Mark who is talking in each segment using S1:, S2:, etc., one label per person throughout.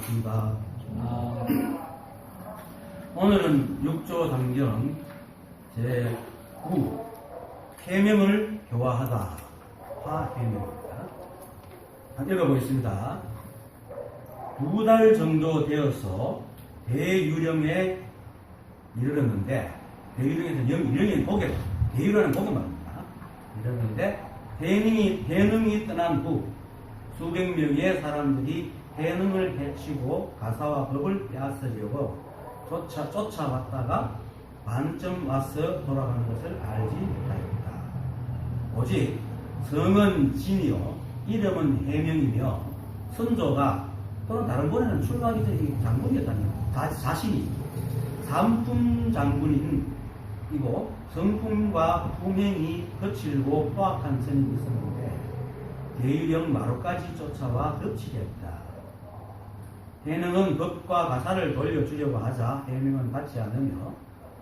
S1: 반갑습니다. 오늘은 6조 상경 제9 해명을 교화하다 화해명입니다. 한번 읽어보겠습니다. 2달 정도 되어서 대유령에 이르렀는데, 대유령에서 유령이 복에, 대유라는 복에 말입니다. 이르렀는데 대능이 떠난 후 수백 명의 사람들이 대능을 해치고 가사와 법을 빼앗으려고 쫓아왔다가 반쯤 와서 돌아가는 것을 알지 못하였다. 오직 성은 진이요 이름은 해명이며 선조가 또는 다른 번에는 출가하기 전에 장군이었다니 자신이 삼품 장군이고 성품과 품행이 거칠고 포악한 선임이 있었는데 대유령 마루까지 쫓아와 덮치게 했다. 해능은 법과 가사를 돌려주려고 하자 해명은 받지 않으며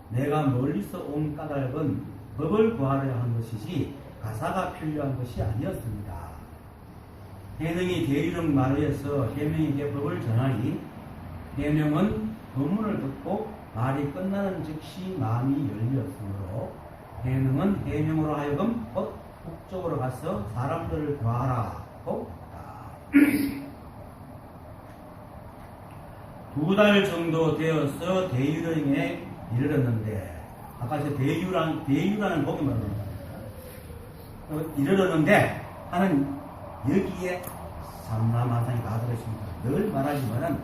S1: 내가 멀리서 온 까닭은 법을 구하려 한 것이지 가사가 필요한 것이 아니었습니다. 해능이 대유령 마루에서 해명에게 법을 전하니 해명은 법문을 듣고 말이 끝나는 즉시 마음이 열렸으므로 해능은 해명으로 하여금 북쪽으로 가서 사람들을 구하라고 했다. 2달 정도 되어서 대유령에 이르렀는데, 아까 저 대유라는 복이 말합니다. 이르렀는데 하는 여기에 삼라만상이 다 들어있습니다. 늘 말하지만은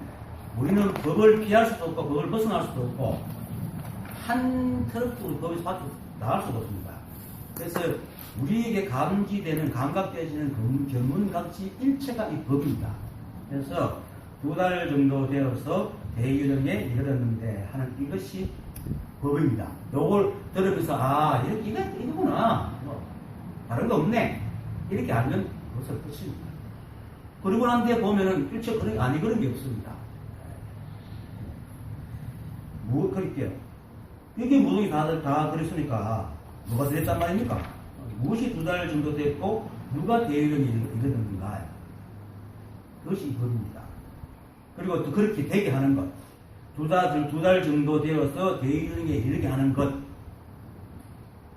S1: 우리는 법을 피할 수도 없고 법을 벗어날 수도 없고 한 트럭도 법에서 나갈 수도 없습니다. 그래서 우리에게 감각되어지는 견문각지 일체가 이 법입니다. 그래서 2달 정도 되어서 대유령에 이르렀는데 하는 이것이 법입니다. 요걸 들으면서 이거구나. 다른 거 없네. 이렇게 알면 그것을 끝입니다. 그리고 난 뒤에 보면은 일체 그런 게 없습니다. 뭐 그럴게요. 이게 모든 게 다 그랬으니까 누가 됐단 말입니까? 무엇이 2달 정도 됐고 누가 대유령에 이르렀는가? 그것이 법입니다. 그리고 또 그렇게 되게 하는 것, 2달 정도 되어서 대유령에 이르게 하는 것,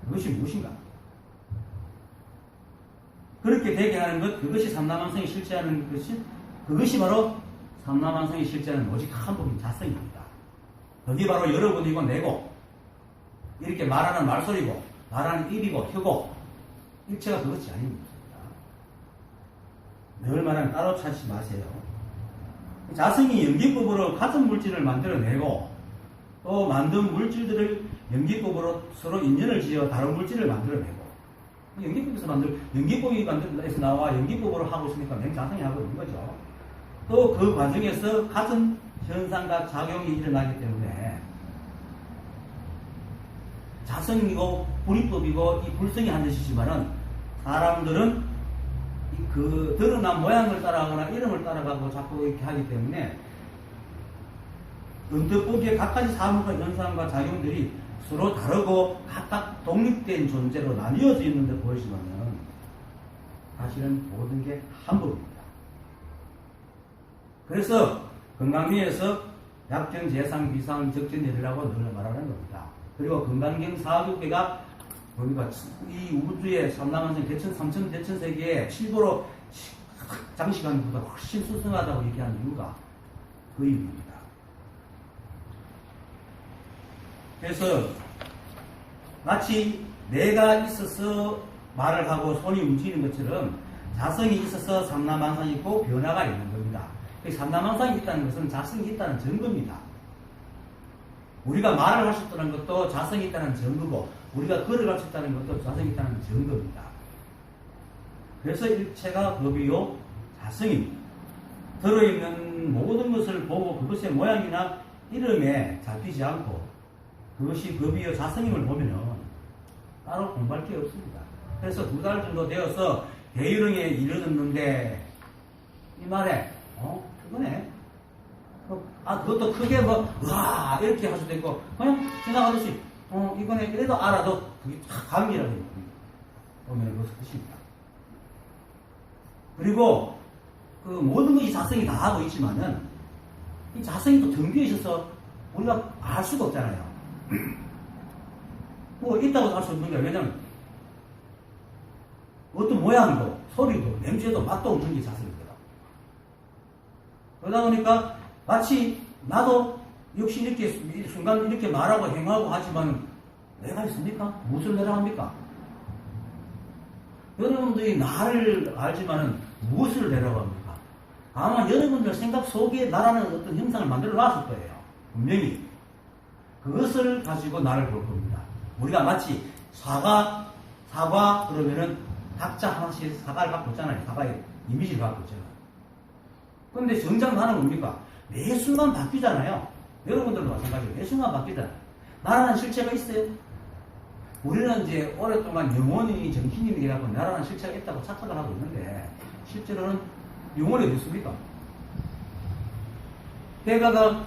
S1: 그것이 무엇인가? 그렇게 되게 하는 것, 그것이 삼라만성이 실제하는 것이, 그것이 바로 삼라만성이 실제하는 오직 한 법인 자성입니다. 그게 바로 여러분이고 내고, 이렇게 말하는 말소리고, 말하는 입이고, 혀고, 일체가 그것이 아닙니다. 늘 말하는 따로 찾지 마세요. 자성이 연기법으로 같은 물질을 만들어내고, 또 만든 물질들을 연기법으로 서로 인연을 지어 다른 물질을 만들어내고, 연기법이 만들어서 나와 연기법으로 하고 있으니까 맹자성이 하고 있는 거죠. 또 그 과정에서 같은 현상과 작용이 일어나기 때문에 자성이고 불이법이고 이 불성이 한 것이지만은 사람들은 그 드러난 모양을 따라가거나 이름을 따라가고 자꾸 이렇게 하기 때문에 언뜻 보기에 각가지 사물과 현상과 작용들이 서로 다르고 각각 독립된 존재로 나뉘어져 있는데 보이지만은 사실은 모든 게 한 법입니다. 그래서 건강미에서 약정, 재상, 비상, 적전열이라고 늘 말하는 겁니다. 그리고 건강경 4교계가 보니까 이 우주의 삼라만성 대천, 삼천 대천 세계에 7도로 장시간 것보다 훨씬 수승하다고 얘기하는 이유가 그 이유입니다. 그래서 마치 내가 있어서 말을 하고 손이 움직이는 것처럼 자성이 있어서 삼라만상이 있고 변화가 있는 겁니다. 삼라만상이 있다는 것은 자성이 있다는 증거입니다. 우리가 말을 할 수 있다는 것도 자성이 있다는 증거고 우리가 걸어갈 수 있다는 것도 자성이 있다는 증거입니다. 그래서 일체가 법이요 자성입니다. 들어있는 모든 것을 보고 그것의 모양이나 이름에 잡히지 않고 그것이 법이요 자성임을 보면은 따로 공부할 게 없습니다. 그래서 2달 정도 되어서 대유령에 이르렀는데 이 말에 그거네. 그것도 크게 와 이렇게 할 수도 있고 그냥 지나가듯이 이거네 이래도 알아도 그게 감이라고 보면 그것이 끝입니다. 그리고 그 모든 것이 자성이 다 하고 있지만은 이 자성이 또 등기에 있어서 우리가 알 수가 없잖아요. 뭐 있다고 알 수 없는 게 왜냐면 어떤 모양도 소리도 냄새도 맛도 없는 게 자성이거든. 그러다 보니까 마치 나도 역시 이렇게 순간 이렇게 말하고 행하고 하지만 내가 있습니까? 무엇을 내라 합니까? 여러분들이 나를 알지만은 무엇을 내라고 합니까? 아마 여러분들 생각 속에 나라는 어떤 형상을 만들어 놨을 거예요. 분명히. 그것을 가지고 나를 볼 겁니다. 우리가 마치 사과 그러면은 각자 하나씩 사과를 갖고 있잖아요. 사과의 이미지를 갖고 있잖아요. 그런데 정작 나는 뭡니까? 매 순간 바뀌잖아요. 여러분들도 마찬가지로 매 순간 바뀌잖아요. 나라는 실체가 있어요. 우리는 이제 오랫동안 영혼이 정신이 돼갖고 나라는 실체가 있다고 착각을 하고 있는데 실제로는 영혼이 어디 있습니까? 대가가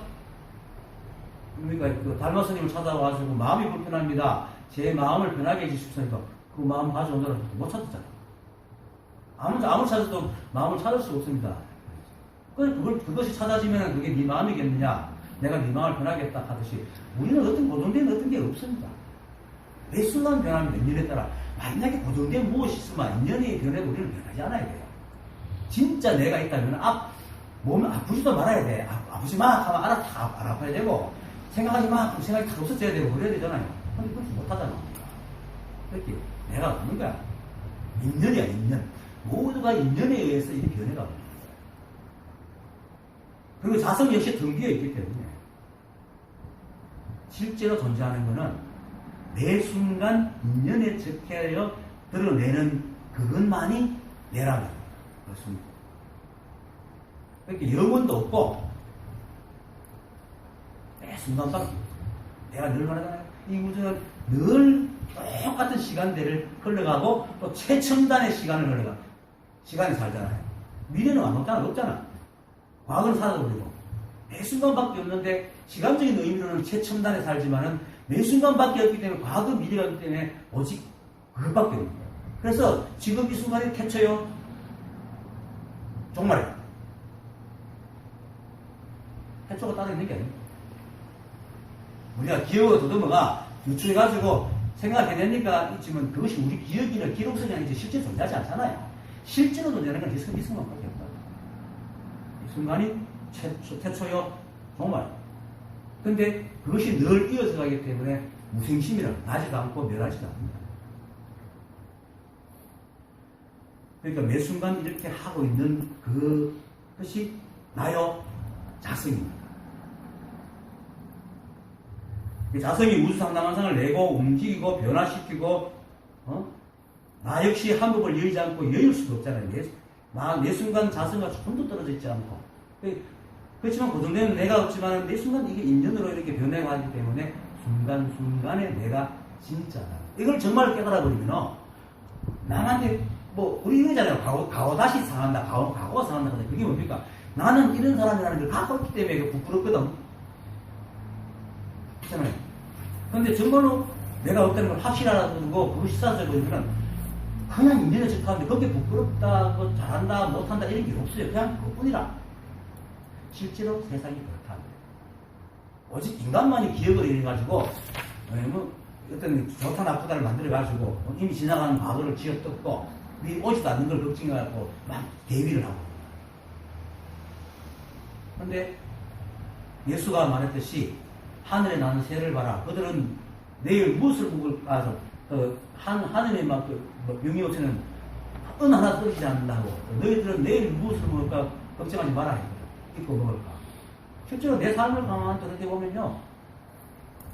S1: 그 달마 스님을 찾아와가지고 마음이 불편합니다. 제 마음을 편하게 해주십시오. 그 마음 가져오느라 못 찾았잖아요. 아무리 찾아도 마음을 찾을 수 없습니다. 그것이 찾아지면 그게 네 마음이겠느냐? 내가 네 마음을 변하겠다 하듯이 우리는 어떤 고정된 어떤 게 없습니다. 매 순간 변하면 인연에 따라 만약에 고정된 무엇이 있으면 인연이 변해도 우리는 변하지 않아야 돼요. 진짜 내가 있다면 몸은 아프지도 말아야 돼. 아프지 마 하면 안 아파야 되고 생각하지 마 하면 생각이 다 없어져야 되고 그래야 되잖아요. 근데 그렇지 못하잖아. 그렇게 내가 없는 거야. 인연이야 인연. 모두가 인연에 의해서 이 변해가 버려요. 그리고 자성 역시 등기에 있기 때문에 실제로 존재하는 것은 매 순간 인연에 적혀져 드러내는 그것만이 내라는 것입니다. 그렇게 영혼도 없고 매 순간 바뀌고 내가 늘 말하잖아요. 이 우주는 늘 똑같은 시간대를 흘러가고 또 최첨단의 시간이 살잖아요. 미래는 안 없잖아. 과거는 살아버리고 매 순간밖에 없는데 시간적인 의미로는 최첨단에 살지만은 매 순간밖에 없기 때문에 과거 미래가 없기 때문에 오직 그것밖에 없는 거예요. 그래서 지금 이 순간에 캡쳐요. 정말이에요. 캡쳐가 따로 있는 게 아닙니다. 우리가 기억을 더듬어가 유추해가지고 생각해내니까 있지만 그것이 우리 기억이나 기록성이 아니지 실제 존재하지 않잖아요. 실제로 존재하는 건 이 순간밖에 없다. 이 순간이 최초요. 정말. 근데 그것이 늘 이어져 가기 때문에 무생심이라 나지도 않고 멸하지도 않는다. 그러니까 매 순간 이렇게 하고 있는 그것이 나요 자성입니다. 자성이 우주상당한상을 내고 움직이고 변화시키고 나 역시 한 법을 여의지 않고 여일 수도 없잖아요. 매 순간 자성과 조금도 떨어져 있지 않고 그렇지만 고정되는 내가 없지만 매 순간 이게 인연으로 이렇게 변해가기 때문에 순간순간에 내가 진짜다. 이걸 정말 깨달아버리면 남한테 우리 이러잖아요. 가오 다시 상한다. 가오가 상한다. 그게 뭡니까? 나는 이런 사람이라는 걸 갖고 있기 때문에 부끄럽거든. 그렇잖아요. 근데 정말로 내가 없다는 걸 확실하고 그것이 사라져버리면 그냥 인연에 적합한데 거기에 부끄럽다, 잘한다, 못한다 이런 게 없어요. 그냥 그뿐이라. 실제로 세상이 그렇다. 오직 인간만이 기억을 해가지고 어떤 좋다 나쁘다를 만들어가지고 이미 지나가는 과거를 지어뜯고 오지도 않는 걸 걱정해가지고 막 대비를 하고. 근데 예수가 말했듯이 하늘에 나는 새를 봐라. 그들은 내일 무엇을 먹을까? 하늘에 막 명이 없이는 어느 하나 떨어지지 않는다고. 너희들은 내일 무엇을 먹을까? 걱정하지 마라. 입고 먹을까? 실제로 내 삶을 가만히 그렇게 보면요.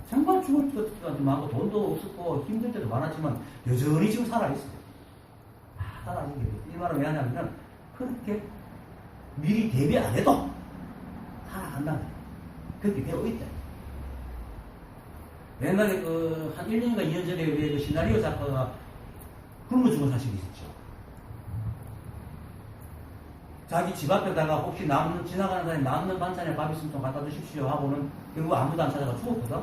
S1: 정말 죽을 것도 많고 돈도 없었고 힘들 때도 많았지만 여전히 지금 살아있어요. 살아있는 게. 이 말은 왜 하냐면 그렇게 미리 대비 안 해도 살아간다는 거예요. 그렇게 되어 있다. 옛날에 한 1년인가 2년 전에 우리 시나리오 작가가 굶어 죽은 사실이 있었죠. 자기 집 앞에다가 혹시 지나가는 사람이 남는 반찬에 밥 있으면 좀 갖다 주십시오 하고는 결국 아무도 안 찾아가 죽었거든.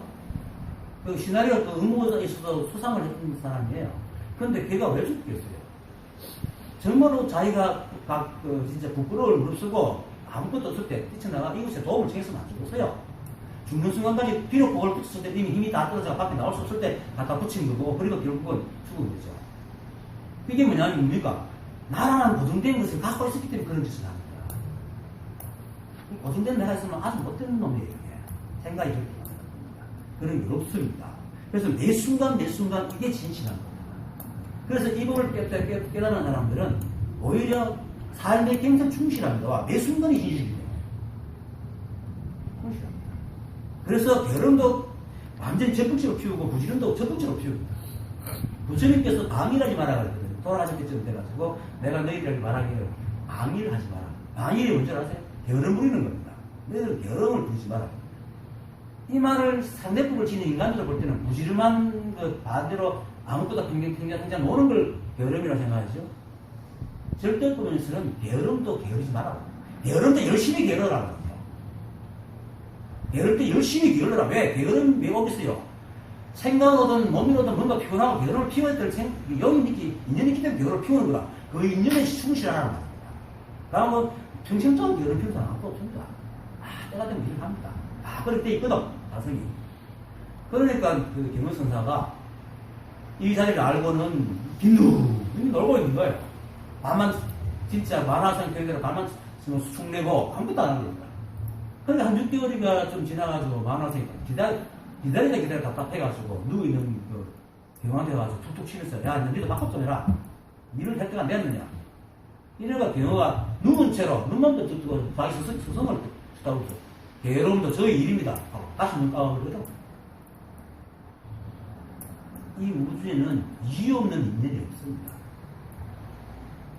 S1: 그 시나리오 그 의무가 있어서 수상을 했던 사람이에요. 그런데 걔가 왜 죽겠어요? 정말로 자기가 진짜 부끄러움을 무릅쓰고 아무것도 없을 때 뛰쳐나가 이곳에 도움을 청했으면 안 죽었어요. 죽는 순간까지 비록 그걸 붙였을 때 이미 힘이 다 떨어져 밖에 나올 수 없을 때 갖다 붙인 거고 그리고 결국은 죽은 거죠. 이게 뭐냐면 뭡니까? 나라는 고정된 것을 갖고 있었기 때문에 그런 짓을 합니다. 고정된 내가 있으면 아주 못된 놈이에요. 이게. 생각이 그렇게 많습니다. 그런 게 없습니다. 그래서 매 순간 이게 진실한 겁니다. 그래서 이 법을 깨달은 사람들은 오히려 삶에 굉장히 충실합니다. 매 순간이 진실이에요. 충실합니다. 그래서 게으름도 완전 적극적으로 피우고 부지런도 적극적으로 피웁니다. 부처님께서 방일하지 말라 그랬거든요. 돌아가실 때쯤 돼가지고 내가 너희들에게 말하기를 방일을 하지 마라. 방일이 뭔지 아세요? 게으름 부리는 겁니다. 너희들 게으름을 부리지 마라. 이 말을 상대법을 지닌 인간들을 볼 때는 부지런한 그 반대로 아무것도 팽팽팽팽 노는 걸 게으름이라고 생각하죠. 절대법에서는 게으름도 게으르지 마라. 게으름도 열심히 게으르라고 합니다. 게으를 때 열심히 게으르라. 왜? 게으름 왜 오겠어요? 생각으로든 몸이로든 뭔가 피곤하고 게으름을 피워야 될 인연이 있기 때문에 게으름을 피우는 거다. 그 인연에 충실하라는 말입니다. 그러면 평생적으로 게으름 피우는 사람 아무도 없습니다. 때가 되면 일을 합니다. 그럴 때 있거든, 자성이. 그러니까 그 경원선사가 이 자리를 알고는 빈둥 놀고 있는 거예요. 밤만 진짜 만화상 교회대로 밤만 수축 내고 아무것도 안 하는 겁니다. 근데 한 6개월이가 좀 지나가지고 만화상 기다리다 답답해가지고 누워있는 그 경호한테 가서 툭툭 치면서 야 너희도 바꿔 좀 해라. 일을 할 때가 됐느냐. 이래가 경호가 누운 채로 눈만 뜨고 자기 스승을 쓰다고 했어. 여러분도 저의 일입니다. 다시 눈 감아버리거든. 이 우주에는 이유 없는 인연이 없습니다.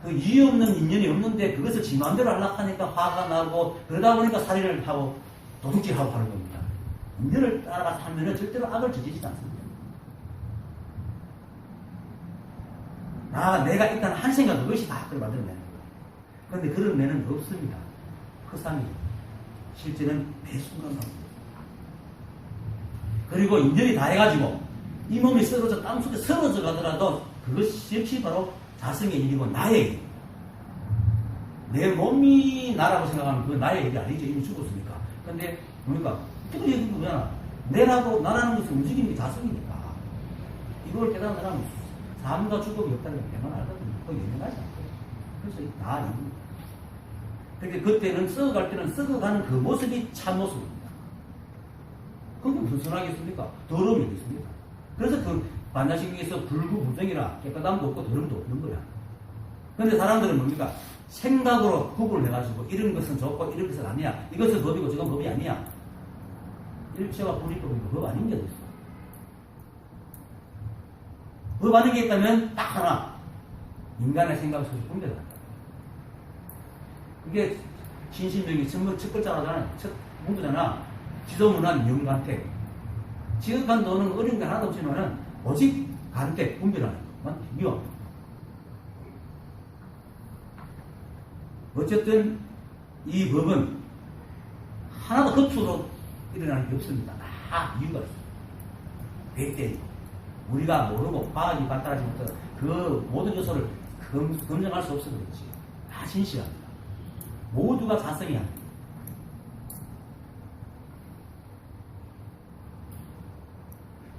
S1: 그 이유 없는 인연이 없는데 그것을 지 마음대로 하려니까 화가 나고 그러다 보니까 살인을 하고 도둑질하고 하는 겁니다. 인연을 따라가서 하면 절대로 악을 저지르지 않습니다. 내가 일단 한 생각 그것이 다 악을 만들어내는 거예요. 그런데 그런 면은 없습니다. 허상이 실제는 매 순간 나옵니다. 그리고 인연이 다 해가지고 이 몸이 쓰러져 땅속에 쓰러져 가더라도 그것이 역시 바로 자성의 일이고 나의 일. 내 몸이 나라고 생각하면 그건 나의 일이 아니죠. 이미 죽었으니까. 근데 그러니까 그거 얘기는 뭐냐. 내라고 나라는 것을 움직이는 게 자성이니까. 이걸 깨달은 사람은 삶과 죽음이 없다는 걸 대만 알거든요. 거기 연연하지 않고요. 그래서 다 일입니다. 그러니까 그때는 썩어갈 때는 썩어가는 그 모습이 참 모습입니다. 그게 무슨 선하겠습니까? 더러움이 어딨습니까? 그래서 그 반야신경에서 불구부정이라 깨끗함도 없고 더러움도 없는 거야. 그런데 사람들은 뭡니까? 생각으로 구분을 해가지고 이런 것은 좋고 이런 것은 아니야. 이것은 법이고 저건 법이 아니야. 일체와 불이법이고 법 아닌 게 어딨어. 법 아닌 게 있다면 딱 하나. 인간의 생각 속에 분별을 한다. 그게 신신명이 첫 글자라잖아요. 첫 문구잖아. 지도문안 영간택. 지극한 도는 어려운 게 하나도 없지만은 오직 간택, 분별하는 것만 미워. 어쨌든 이 법은 하나도 겉으로 일어나는 게 없습니다. 다 이유가 있어요. 백대 우리가 모르고 과학이 발달하지 못한 그 모든 요소를 검증할 수 없어서 그렇지. 다 진실합니다. 모두가 자성이 아닙니다.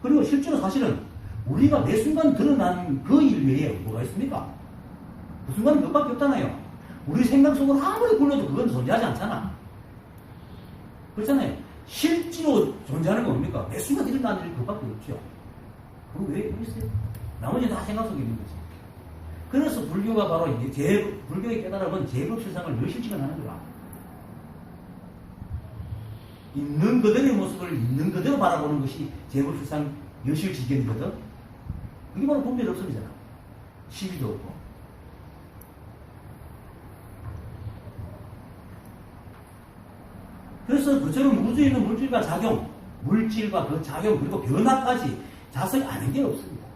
S1: 그리고 실제로 사실은 우리가 매 순간 드러나는 그 일 외에 뭐가 있습니까? 그 순간은 그것밖에 없잖아요. 우리 생각 속으로 아무리 굴러도 그건 존재하지 않잖아. 그렇잖아요. 실제로 존재하는 건 뭡니까? 매 순간 일어나는 일이 그것밖에 없죠. 그거 왜 있어요? 나머지는 다 생각 속에 있는 거지. 그래서 불교가 바로 불교의 깨달음은 제법실상을 여실직언하는 거야. 있는 그대로의 모습을 있는 그대로 바라보는 것이 제법실상 여실직언이거든. 그게 바로 분별 없음이잖아. 시비도 없고. 그래서 그처럼 우주에 있는 물질과 작용, 물질과 그 작용 그리고 변화까지 자성이 아는 게 없습니다.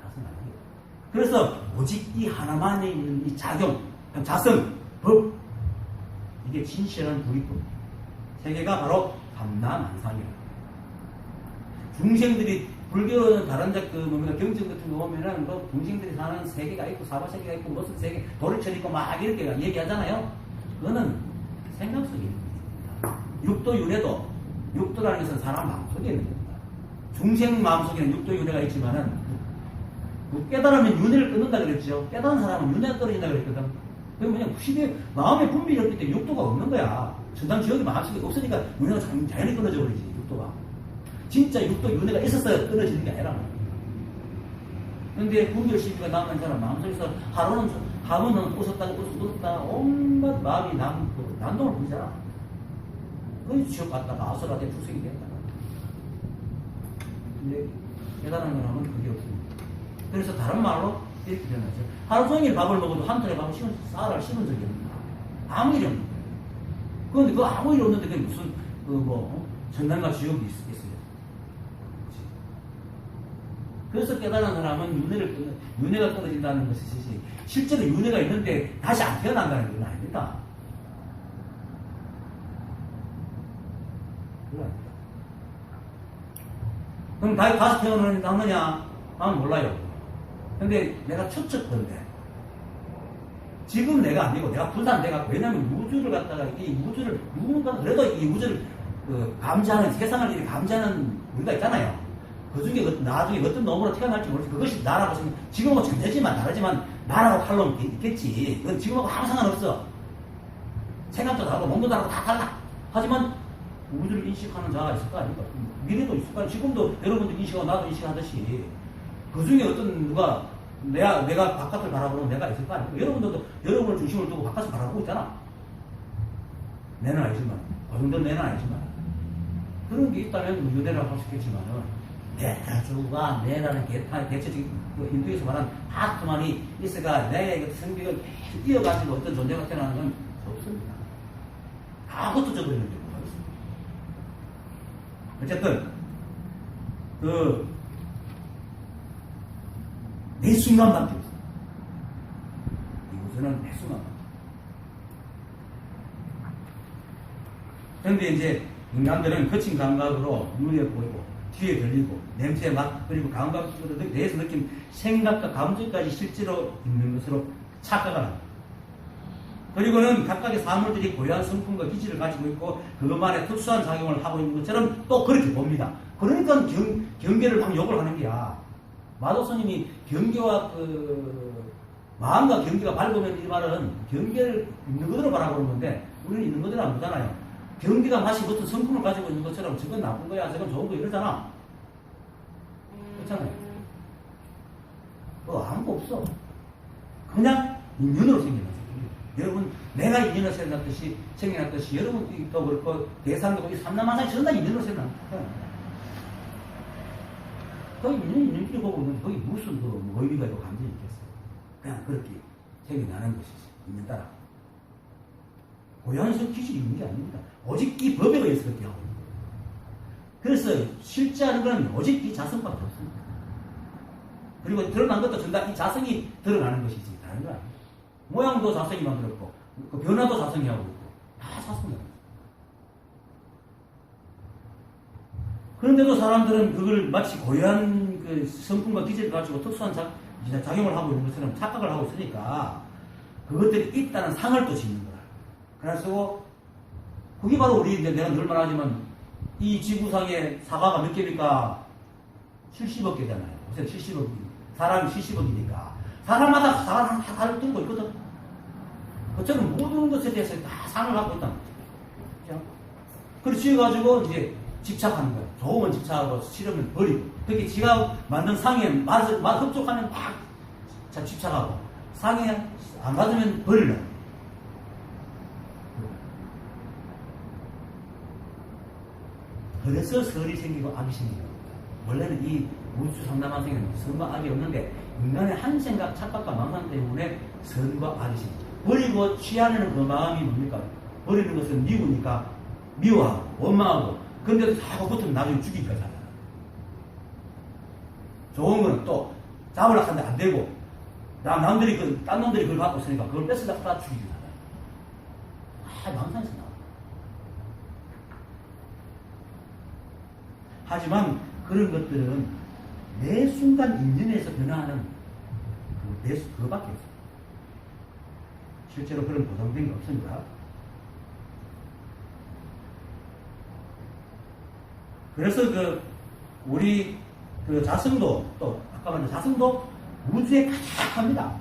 S1: 자성이 아는 게 없습니다. 그래서 오직 이 하나만에 있는 이 작용, 자성, 법 이게 진실한 불이법입니다. 세계가 바로 삼라만상이에요. 중생들이 불교 다른 경전 같은 거 보면은 뭐 중생들이 사는 세계가 있고 사바세계가 있고 무슨 세계 도리철 있고 막 이렇게 얘기하잖아요. 그거는 생각 속에 있는 겁니다. 육도 윤회도, 육도라는 것은 사람 마음속에 있는 겁니다. 중생 마음속에는 육도 윤회가 있지만은, 깨달으면 윤회를 끊는다 그랬죠. 깨달은 사람은 윤회가 떨어진다 그랬거든. 그게 뭐냐, 시대 마음의 분별이 없기 때문에 육도가 없는 거야. 전당 지역이 마음속에 없으니까 윤회가 자연히 끊어져 버리지, 육도가. 진짜 육도 윤회가 있었어야 끊어지는 게 아니라. 근데 분별시비가 남은 사람 마음속에서 하루는 웃었다 온갖 마음이 난동을 부리잖아. 그래서 지옥 갔다가 아수라대 출생이 됐다. 근데 깨달은 사람은 그게 없습니다. 그래서 다른 말로 이렇게 표현하죠. 하루 종일 밥을 먹어도 한 톨에 밥을 쌀을 심은 적이 없는다. 아무 일이 없는 거예요. 그런데 그 아무 일이 없는데 그게 무슨 전당과 지옥이 있어요. 그래서 깨달은 사람은 윤회가 떨어진다는 것이지, 실제로 윤회가 있는데 다시 안 태어난다는 건 아닙니다. 그건 아닙니다. 그럼 다시 태어나느냐? 나는 몰라요. 근데 내가 추측컨대 지금 내가 아니고 내가 분산돼갖고, 왜냐면 우주를 갖다가 이 우주를 누군가 그래도 이 우주를 감지하는, 세상을 이렇게 감지하는 우리가 있잖아요. 그 중에 나중에 어떤 놈으로 태어날지 모르지. 그것이 나라고 생각, 지금하고 전되지만 다르지만 나라고 할 놈 있겠지. 그건 지금하고 아무 상관없어. 생각도 다르고 몸도 다르고 다 달라. 하지만 우주를 인식하는 자가 있을 거 아닙니까? 미래도 있을 거 아닙니까? 지금도 여러분들 인식하고 나도 인식하듯이 그 중에 어떤 누가 내가 바깥을 바라보는 내가 있을 거 아닙니까? 여러분들도 여러분을 중심을 두고 바깥을 바라보고 있잖아. 내는 아니지만, 어느 정도 내는 아니지만, 그런 게 있다면 유대라고 할 수 있겠지만은, 대주가 내라는 대체적인 힌두에서 말하는 아트만이 있어가 내 성격을 계속 이어가지고 어떤 존재가 태어나는 건 없습니다. 아무것도 적어있는 게 없습니다. 어쨌든 매 순간밖에 없어요. 이곳에는 매 순간밖에. 그런데 이제 인간들은 거친 감각으로 눈에 보이고 귀에 들리고 냄새, 맛, 그리고 감각으로 대해서 느낀 생각과 감정까지 실제로 있는 것으로 착각을 합니다. 그리고는 각각의 사물들이 고유한 성품과 기질을 가지고 있고 그것만의 특수한 작용을 하고 있는 것처럼 또 그렇게 봅니다. 그러니까 경계를 막 욕을 하는 게야. 마도 스님이 경계와 마음과 경계가 밝으면 이 말은 경계를 있는 그대로 바라보는 건데 우리는 있는 그대로 안 보잖아요. 경계가 마치 어떤 성품을 가지고 있는 것처럼 저건 나쁜 거야, 저건 좋은 거야 이러잖아. 그렇잖아요. 아무것도 없어. 그냥 인연으로 생긴 거죠. 여러분, 내가 인연으로 생겨났듯이 여러분도 그렇고 대상도 이 삼남한상이 전부 다 인연으로 생겨난 거야. 거기 인연끼리 보고는 거기 무슨 의미가 있고 감정이 있겠어요. 그냥 그렇게 생겨나는 것이지. 인연 따라. 고유한성 기질이 있는 게 아닙니다. 오직 이 법에 의해서 그렇게 하고 있는 거예요. 그래서 실제 하는 건 오직 이 자성밖에 없습니다. 그리고 드러난 것도 전부 다 이 자성이 드러나는 것이지 다른 거 아니에요. 모양도 자성이 만들었고 그 변화도 자성이 하고 있고 다 자성이에요. 그런데도 사람들은 그걸 마치 고유한 그 성품과 기질을 가지고 특수한 작용을 하고 있는 것처럼 착각을 하고 있으니까 그것들이 있다는 상을 또 짓는 거야. 그래서 그게 바로 우리 이제 내가 늘 말하지만 이 지구상에 사과가 몇 개입니까? 70억 개잖아요. 요새 70억 개. 사람이 70억이니까 사람마다 사과를 하나를 들고 있거든. 그처럼 모든 것에 대해서 다 상을 갖고 있다는 거죠. 그렇지 해가지고 이제 집착하는 거야. 좋으면 집착하고 싫으면 버리고. 그렇게 지가 만든 상에 흡족하면 막 집착하고 상에 안 맞으면 버리려고. 그래서 설이 생기고 악이 생기는 겁니다. 원래는 이 우주 상담한생에는 선과 악이 없는데 인간의 한 생각, 착각과 망상 때문에 선과 악이 생깁니다. 버리고 취하는 그 마음이 뭡니까? 버리는 것은 미우니까 미워하고 원망하고 근데도 자꾸 붙으면 나중에 죽이기까지 하잖아. 좋은 거는 또 잡으려고 하는데 안 되고 남들이 딴 놈들이 그걸 갖고 있으니까 그걸 뺏으려고 다 죽이기 하잖아. 망상에서 나와. 하지만 그런 것들은 매 순간 인연에서 변화하는 그거밖에 없어요. 실제로 그런 보장된 게 없습니다. 그래서 우리 자성도, 또, 아까 말한 자성도 우주에 가득합니다.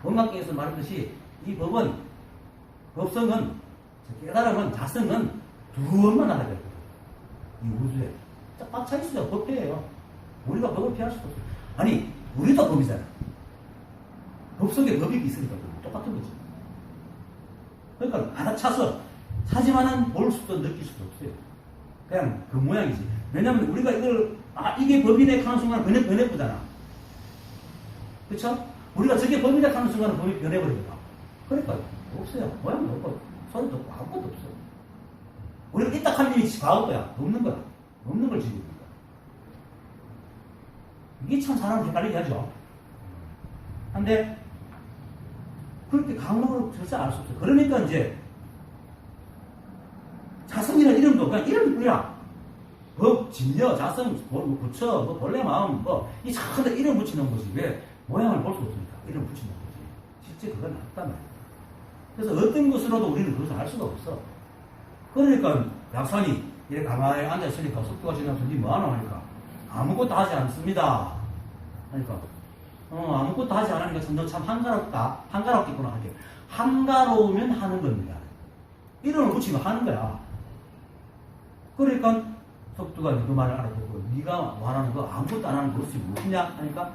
S1: 법학계에서 말했듯이 이 법성은, 깨달음은, 자성은 두번만 하게 되거든요. 이 우주에. 꽉 차 있어요. 법회예요. 우리가 법을 피할 수도 없어요. 아니, 우리도 법이잖아. 법 속에 법이 있으니까 똑같은 거지. 그러니까 알아차서 하지만은 볼 수도 느낄 수도 없어요. 그냥 그 모양이지. 왜냐면 우리가 이게 법이네 하는 순간 변해보잖아. 그쵸? 우리가 저게 법이네 하는 순간 법이 변해버립니다. 그러니까 없어요. 모양도 없고 소리도 없고 아무것도 없어. 우리가 이따 한 일이 과거야. 없는 거야. 없는 걸 지고 있는 거야. 이게 참 사람을 헷갈리게 하죠. 근데 그렇게 강론으로 절대 알 수 없어요. 그러니까 이제 자성이라는 이름도 그냥 이름뿐이야. 법, 진여, 자성, 부처, 본래 마음, 이 작은 이름 붙이는 거지. 왜? 모양을 볼 수 없으니까 이름 붙이는 거지. 실제 그건 없단 말이야. 그래서 어떤 것으로도 우리는 그것을 알 수가 없어. 그러니까 약산이 이렇게 가만히 앉아있으니까 속도가 지나면서 니 뭐하노 하니까 아무것도 하지 않습니다. 하니까 아무것도 하지 않으니까 너 참 한가롭다. 한가롭겠구나 하게. 한가로우면 하는 겁니다. 이름을 붙이면 하는 거야. 그러니까 속도가 그 말을 알아보고 네가 말하는 거 아무것도 안 하는 것이 무엇이냐 하니까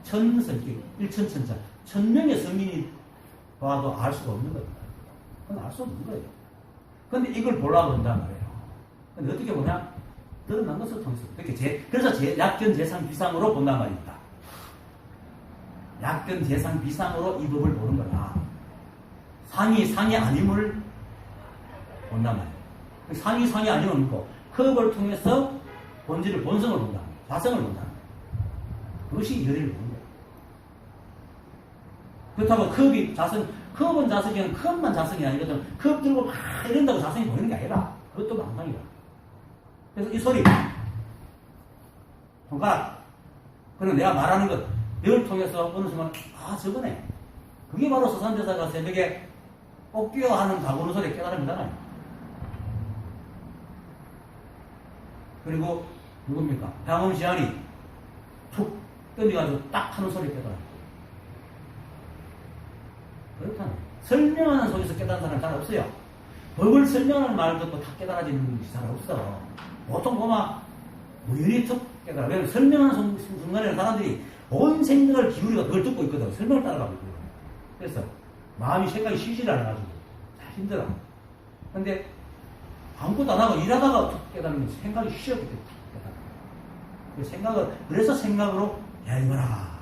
S1: 천성기 일천천자 1000명의 성인이 봐도 알 수가 없는 겁니다. 그건 알 수 없는 거예요. 근데 이걸 보려고 한단 말이에요. 근데 어떻게 보냐? 드러난 것을 통해서. 그래서 약견 재상 비상으로 본단 말입니다. 약견 재상 비상으로 이 법을 보는 거다. 상이 아님을 본단 말이에요. 상이 아니면 뭐고 그 법을 통해서 본질을 본성을 본다. 자성을 본다. 그것이 열의를 보는 거예요. 그렇다고 컵은 자성이 컵만 자성이 아니거든. 컵 들고 막 이런다고 자성이 보이는 게 아니라 그것도 망상이다. 그래서 이 소리 손가락 그리고 내가 말하는 것 이걸 통해서 어느 순간 저거네. 그게 바로 서산대사가 새벽에 옥기어 하는 가구는 소리에 깨달음이잖아요. 그리고 누굽니까? 방음시안이 툭 던져가지고 딱 하는 소리에 깨달아요. 그렇다면 설명하는 속에서 깨달은 사람은 잘 없어요. 법을 설명하는 말을 듣고 다 깨달아지는 잘 없어. 보통 보면 우연히 툭 깨달아. 왜냐면 설명하는 순간에는 사람들이 온 생각을 기울이가 그걸 듣고 있거든. 설명을 따라가고 있거든. 그래서 마음이 생각이 쉬질 않아가지고 잘 힘들어. 근데 아무것도 안 하고 일하다가 툭 깨달으면 생각이 쉬었기 때문에 깨달아. 그래서 생각으로 헤아리지 마라.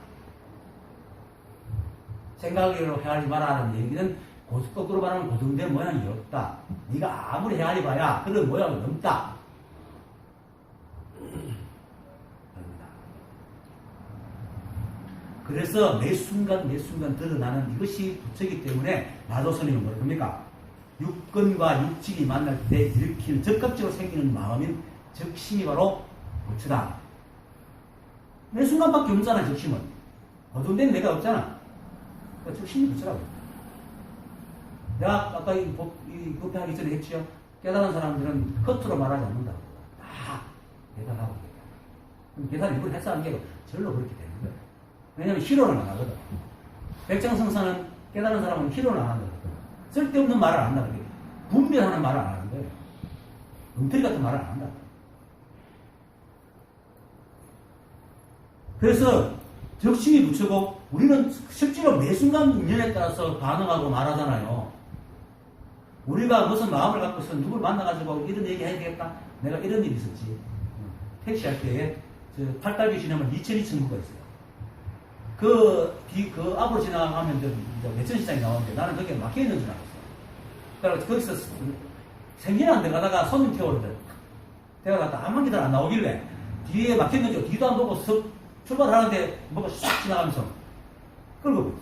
S1: 생각으로 헤아리지 마라는 얘기는 거꾸로 말하면 고정된 모양이 없다. 네가 아무리 헤아리봐야 그런 모양은 없다. 그래서 매 순간 드러나는 이것이 부처이기 때문에 마도스님은 뭐라 합니까? 육根과 육직이 만날 때 일으키는 적극적으로 생기는 마음인 적심이 바로 부처다. 매 순간밖에 없잖아. 적심은 거둔 내가 없잖아. 그러니까 적심이 부처라고. 내가 아까 이 법회 하기 전에 했지요. 깨달은 사람들은 겉으로 말하지 않는다고. 다 계산하고 계산. 계산을 이걸 해서 하는 게 절로 그렇게 되는 거예요. 왜냐면 희로는 안 하거든. 백장성사는 깨달은 사람은 희로는 안 한다. 쓸데없는 말을 안 한다. 분별하는 말을 안 하는 거예요. 엉터리 같은 말을 안 한다. 그래서 적심이 부처고 우리는 실제로 매 순간 인연에 따라서 반응하고 말하잖아요. 우리가 무슨 마음을 갖고서 누굴 만나가지고 이런 얘기 해야 되겠다. 내가 이런 일이 있었지. 택시 할 때에 팔달비 지나면 2,200구가 있어요. 그 앞으로 지나가면 매천시장이 나오는데 나는 거기에 막혀있는 줄 알았어. 그래서 거기서 생기는 안 들어가다가 손님 태우는데 데려갔다 암만 기다려 안 나오길래 뒤에 막혀있는 줄 뒤도 안 보고 출발하는데 뭐가 싹 지나가면서 끌고 있어요.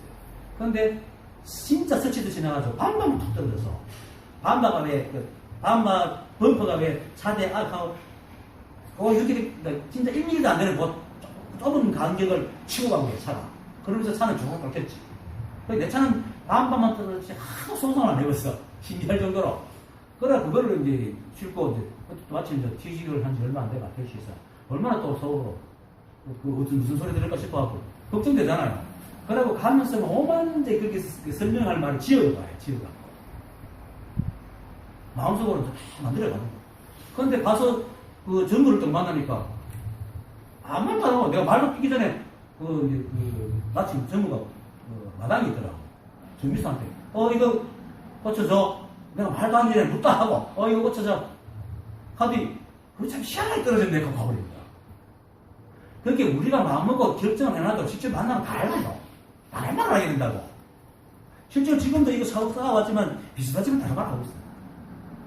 S1: 그런데 진짜 스치듯이 지나가서 반만 툭 떨어져서 반마가 반마 범퍼가 왜 차대 하고 이렇게 진짜 1mm도 안 되는 좁은 간격을 치고 간 거예요, 차가. 그러면서 차는 쭉 꺾였지. 내 차는 반반만 떨어졌지 하도 손상을 안 해봤어. 신기할 정도로. 그래, 그거를 이제 싣고, 이제, 또 마침 이제 취직을 한 지 얼마 안 돼가, 택시에서. 얼마나 또 서로, 무슨 소리 들을까 싶어갖고, 걱정되잖아요. 그러고 가면서 오만 이제 그렇게 설명할 말을 지어가요, 지어가고. 마음속으로 다 만들어가는 거예요. 그런데 가서 그 전부를 딱 만나니까, 아무 말도 안 하고, 내가 말로 뛰기 전에, 마침 전부가 마당에 있더라고. 정비사한테, 이거 고쳐줘. 내가 말도 안 되네, 묻다 하고, 이거 고쳐줘. 하더니, 그거 참 희한하게 떨어졌네, 그거 가버린 거야. 그렇게 우리가 마음먹고 결정을 해놔도 직접 만나면 다 알아요. 다른 말을 하게 된다고. 실제로 지금도 이거 사업 쌓아왔지만 비슷하지만 다른 말을 하고 있어요.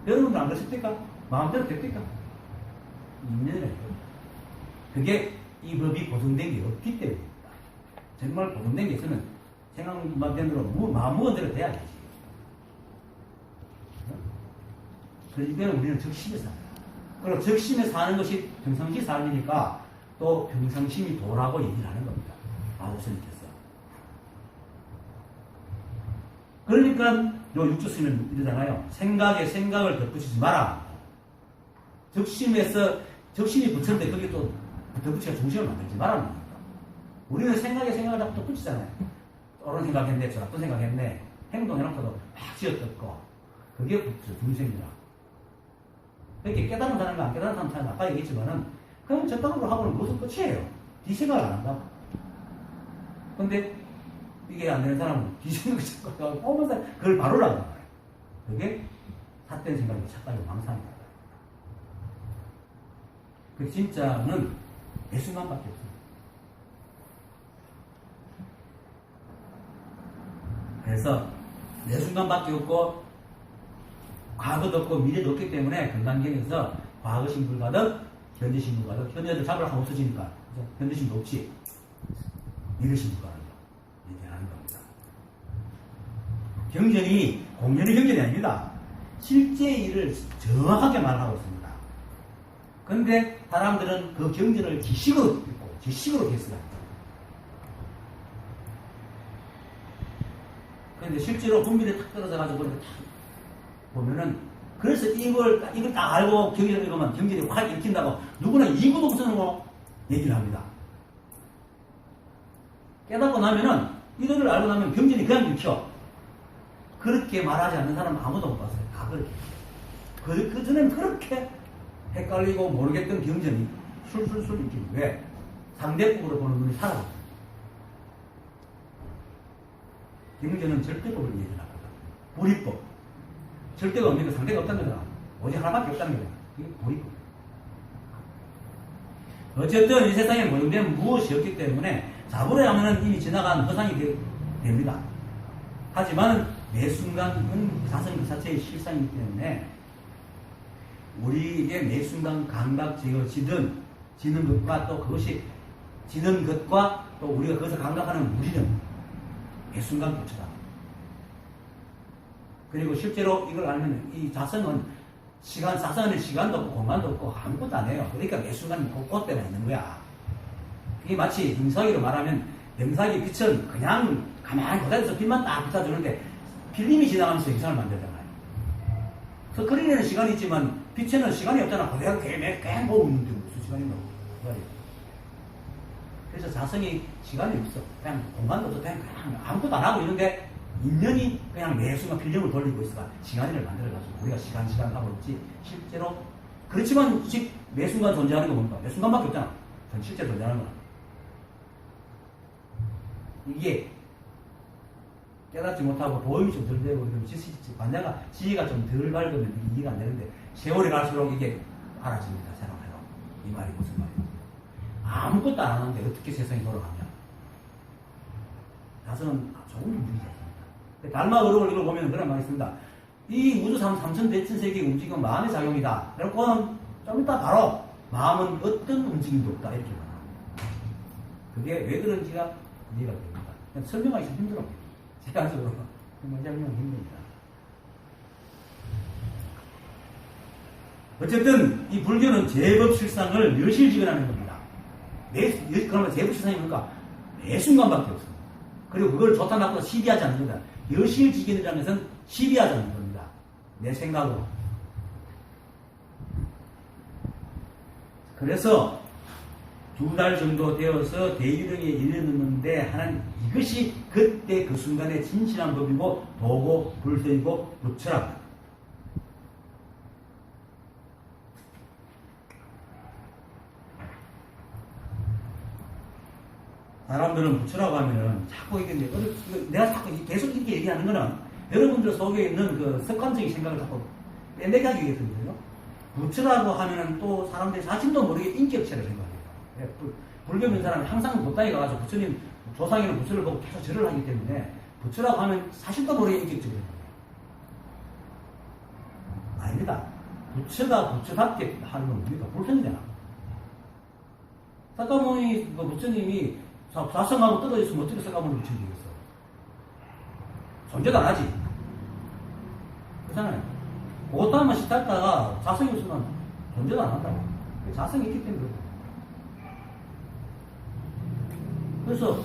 S1: 여러분들 안 그러십니까? 마음대로 됩니까? 인연이라는 거예요. 그게 이 법이 보존된 게 없기 때문입니다. 정말 보존된 게 있으면 생각만 된 대로 마음 먹은 대로 돼야 되지. 그러니까 우리는 적심에 살아요. 그리고 적심에 사는 것이 평상시 삶이니까 또 평상심이 도라고 얘기를 하는 겁니다. 마우스님께서. 그러니까 요 육조 쓰면 이러잖아요. 생각에 생각을 덧붙이지 마라. 적심에서 적심이 붙을 때 거기 또 덧붙이가 중심을 만들지 말라는 겁니다. 우리는 생각에 생각을 자꾸 덧붙이잖아요. 옳은 생각했네, 저 나쁜 생각했네. 행동해놓고도 막 지어뜯고 그게 중심이라. 그렇게 깨달은 사람과 안 깨달은 사람 차이는 아까 얘기했지만은 그럼 저 땅으로 하고는 무슨 끝이에요. 뒤 생각을 안 한다고. 근데 이게 안 되는 사람은 뒤 생각을 자꾸 하고 보면서 그걸 바로라고 말해요. 그게 삿된 생각이고 착각이고 망상이다. 그 진짜는 내 순간밖에 없어요. 그래서 내 순간밖에 없고 과거도 없고 미래도 없기 때문에 건강경에서 과거심 불가득 현재심 불가득 현재를 잡으러 하면 없어지니까 현재심도 없지 미래심 불가득 얘기하는 겁니다. 경전이 공연의 경전이 아닙니다. 실제 일을 정확하게 말하고 있습니다. 그런데 사람들은 그 경전을 지식으로 읽고 지식으로 해석합니다. 그런데 실제로 분별이 탁 떨어져가지고 탁 보면은 그래서 이걸 딱 알고 경전을 읽으면 경전이 확 읽힌다고 누구나 이구도 없어서 얘기를 합니다. 깨닫고 나면은 이거를 알고 나면 경전이 그냥 읽혀. 그렇게 말하지 않는 사람은 아무도 못 봤어요. 다 그렇게. 그 전에는 그렇게 헷갈리고 모르겠던 경전이 술술술 읽히는 왜? 상대법으로 보는 눈이 살아있어요. 경전은 절대법을 얘기를 하거든. 불이법. 절대가 없는 게 상대가 없다는 거잖아. 오직 하나밖에 없다는 거잖아. 이게 불이법. 어쨌든 이 세상에 모형된 무엇이 없기 때문에 잡으려 하면 이미 지나간 허상이 됩니다. 하지만 매 순간은 자성 그 자체의 실상이기 때문에 우리에게 매 순간 감각지어지든 지는 것과 또 그것이 지는 것과 또 우리가 그것을 감각하는 우리는 매 순간 교차다. 그리고 실제로 이걸 알면 이 자성은 자성은 시간도 없고 공간도 없고 아무것도 안 해요. 그러니까 매 순간 그때만 있는 거야. 이게 마치 영사기로 말하면 영사기 빛은 그냥 가만히 고다에서 빛만 딱 비춰주는데 필름이 지나가면서 영상을 만들잖아요. 그래서 그림에는 시간이 있지만 빛에는 시간이 없잖아. 그대로 그냥 보고 있는데 무슨 시간이 나고. 그래서 자성이 시간이 없어. 그냥 공간도 없어. 그냥 아무것도 안 하고 있는데 인연이 그냥 매 순간 필름을 돌리고 있어가 시간을 만들어가지고 우리가 시간 하고 있지. 실제로 그렇지만 매 순간 존재하는 거 뭡니까? 매 순간밖에 없잖아. 전 실제 존재하는 거야. 이게 깨닫지 못하고 도움이 좀 덜 되고 관자가 지혜가 좀 덜 밝으면 이해가 안 되는데 세월이 갈수록 이게 알아집니다. 생각해요. 이 말이 무슨 말이에요? 아무것도 안 하는데 어떻게 세상이 돌아가냐? 자성은 좋은 분이지 않습니까? 달마 의록을 읽어보면 그런 말이 있습니다. 이 우주 3천 대천 세계의 움직임은 마음의 작용이다. 그래놓고는 좀 이따 바로 마음은 어떤 움직임도 없다. 이렇게 말합니다. 그게 왜 그런지가 이해가 됩니다. 그냥 설명하기 힘들어. 제가적으로 정말 설명이 힘듭니다. 어쨌든 이 불교는 제법실상을 멸실지근하는 겁니다. 그러면 제법실상이 뭔가 매 순간밖에 없습니다. 그리고 그걸 좋다 나쁘다 시비하지 않는 겁니다. 여실지견이라는 것은 시비하지 않는 겁니다. 내 생각으로 그래서 2달 정도 되어서 대유령에 이르렀는데 하는 이것이 그때 그 순간의 진실한 법이고 도고 불서이고 부처라고. 사람들은 부처라고 하면은 자꾸 이게 내가 자꾸 계속 이렇게 얘기하는 거는 여러분들 속에 있는 그 습관적인 생각을 자꾸 빼내게 하기 위해서거든요. 부처라고 하면은 또 사람들이 자신도 모르게 인격체를 생각해요. 불교 믿는 사람은 항상 못다에 가가지고 부처님, 조상이는 부처를 보고 계속 절을 하기 때문에 부처라고 하면 자신도 모르게 인격적이에요. 아닙니다. 부처가 부처답게 하는 건 뭡니까? 불성이잖아. 사카모니 부처님이 자성하고 뜯어 있으면 어떻게 사카모니 부처님이 되겠어? 존재도 안 하지. 그렇잖아요. 그것도 한번 시작다가 자성이 없으면 존재도 안 한다고. 자성이 있기 때문에 그렇다. 그래서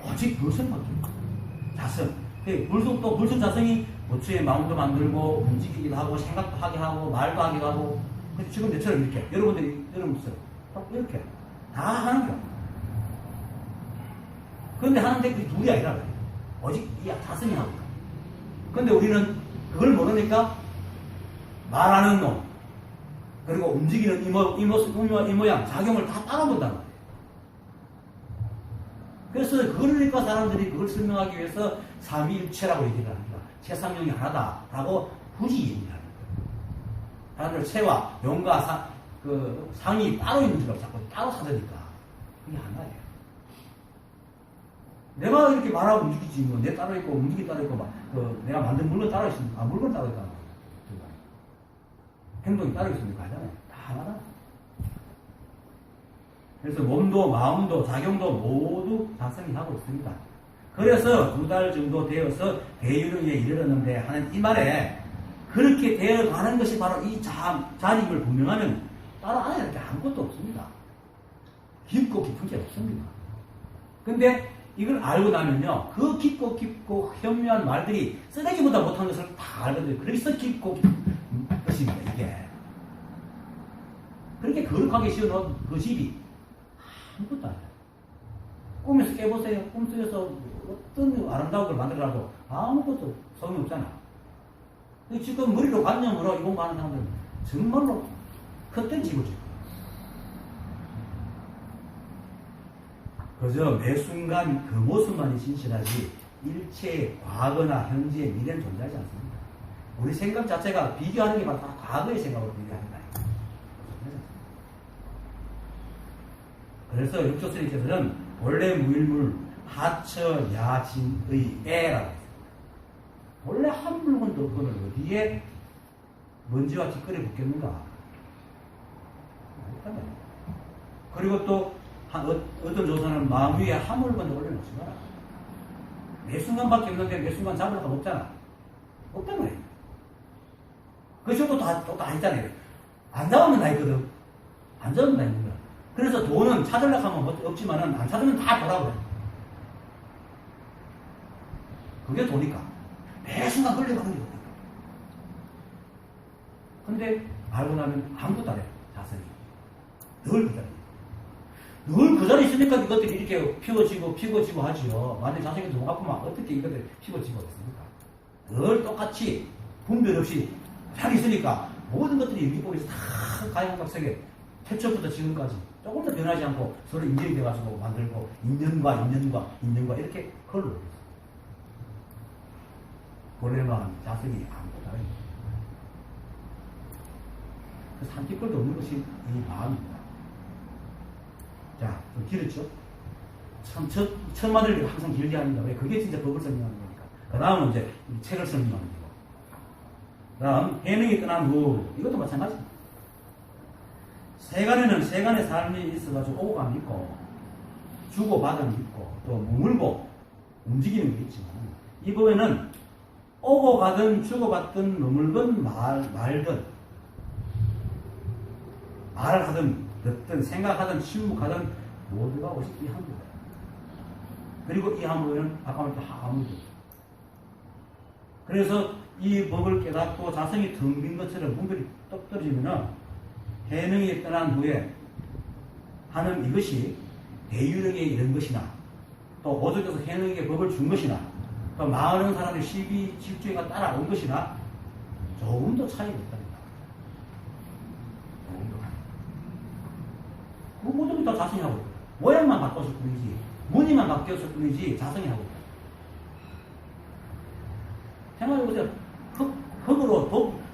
S1: 오직 불성밖에 없어. 자성. 또 불성 자성이 부처의 마음도 만들고 움직이기도 하고 생각도 하게 하고 말도 하게 하고 지금 내처럼 이렇게 여러분들처럼 이렇게 다 하는 거야. 그런데 하는데 그게 둘이 아니라 그래. 오직 이 자성이 하고 있어. 그런데 우리는 그걸 모르니까 말하는 놈 그리고 움직이는 이 모양 작용을 다 따라본단 말이에요. 그래서 그러니까 사람들이 그걸 설명하기 위해서 삼위일체라고 얘기를 합니다. 최삼용이 하나다라고 굳이 얘기를 합니다. 사람들 체와 용과 상이 따로 있는 줄 알고 자꾸 따로 사드니까 그게 하나예요. 내가 이렇게 말하고 움직이지 뭐 내 따로 있고 움직이 따로 있고 내가 만든 물건 따로 있습니까? 물건 따로 있다. 행동이 따로 있습니까? 하잖아요. 다 하나다. 그래서 몸도 마음도 작용도 모두 자성이 하고 있습니다. 그래서 2달 정도 되어서 대유령에 이르렀는데 하는 이 말에 그렇게 되어가는 것이 바로 이 자림을 분명하면 따로 안에 이렇게 아무것도 없습니다. 깊고 깊은 게 없습니다. 근데 이걸 알고 나면요, 그 깊고 현묘한 말들이 쓰레기보다 못한 것을 다 알거든요. 그래서 깊고 깊은 것입니다, 이게. 그렇게 거룩하게 씌워놓은 그 집이 아무것도 아니에요. 꿈에서 깨보세요. 꿈속에서 어떤 아름다운 걸 만들어라고 아무것도 소용이 없잖아. 지금 머리로 관념으로 이 공부하는 사람들은 정말로 헛된 집을 짓고 그저 매 순간 그 모습만이 진실하지 일체의 과거나 현재, 미래는 존재하지 않습니다. 우리 생각 자체가 비교하는 게 바로 다 과거의 생각으로 비교하는 거예요. 그래서 육조스님께서는 본래 무일물 하처 야진의 애라고 했습니다. 원래 한 물건도 없거든 어디에 먼지와 뒷거리 붙겠는가? 그리고 또 어떤 조사는 마음 위에 한 물건도 올려놓지 마라. 매 순간밖에 없는데 매 순간 잡을 수 없잖아. 없단 말이에요. 그 정도 다 있잖아요. 안 잡으면 다 있거든. 안 잡으면 다 있는 거야. 그래서 돈은 찾으려고 하면 없지만은 안 찾으면 다 돌아버려. 그게 도니까. 매 순간 끌려가는 게 도니까. 근데 알고 나면 아무것도 안 해. 자성이. 늘 그 자리에. 늘 그 자리에 있으니까 이것들이 이렇게 피고지고 하지요. 만약에 자성이 너무 아프면 어떻게 이것들 피고지고 하겠습니까? 늘 똑같이 분별 없이 잘 있으니까 모든 것들이 유기법에서 다 가용각색에 태초부터 지금까지 조금도 변하지 않고 서로 인정이 돼가지고 만들고 인연과 이렇게 걸로 있어요. 본래만 자성이 아무것도 아닙니다. 그 산티끌도 없는 것이 이 마음입니다. 자, 좀 길었죠? 천만을 항상 길게 합니다. 왜? 그게 진짜 법을 설명하는 거니까. 그 다음은 이제 책을 설명하는 거고. 그 다음, 해명이 떠난 후, 이것도 마찬가지입니다. 세간에는 세간의 삶이 있어가지고 오고감이 있고, 주고받음이 있고, 또 머물고, 움직이는 게 있지만, 이 법에는 오고 가든 주고받든 머물건 말든, 말을 하든, 듣든, 생각하든, 침묵하든, 모두가 오직 이 함부예요. 그리고 이 함부에는 아까 말했던 아무도 없어요. 그래서 이 법을 깨닫고 자성이 텅 빈 것처럼 분별이 똑 떨어지면은 해명이 떠난 후에 하는 이것이 대유령에 이런 것이나 또 오조께서 해능에게 법을 준 것이나 또 많은 사람의 실주의가 따라온 것이나 조금도 차이가 없답니다. 조금도. 그 모든 다 자성이 하고 있다. 모양만 바꿨을 뿐이지 무늬만 바뀌었을 뿐이지 자성이 하고 있다. 생각해보세요. 흙으로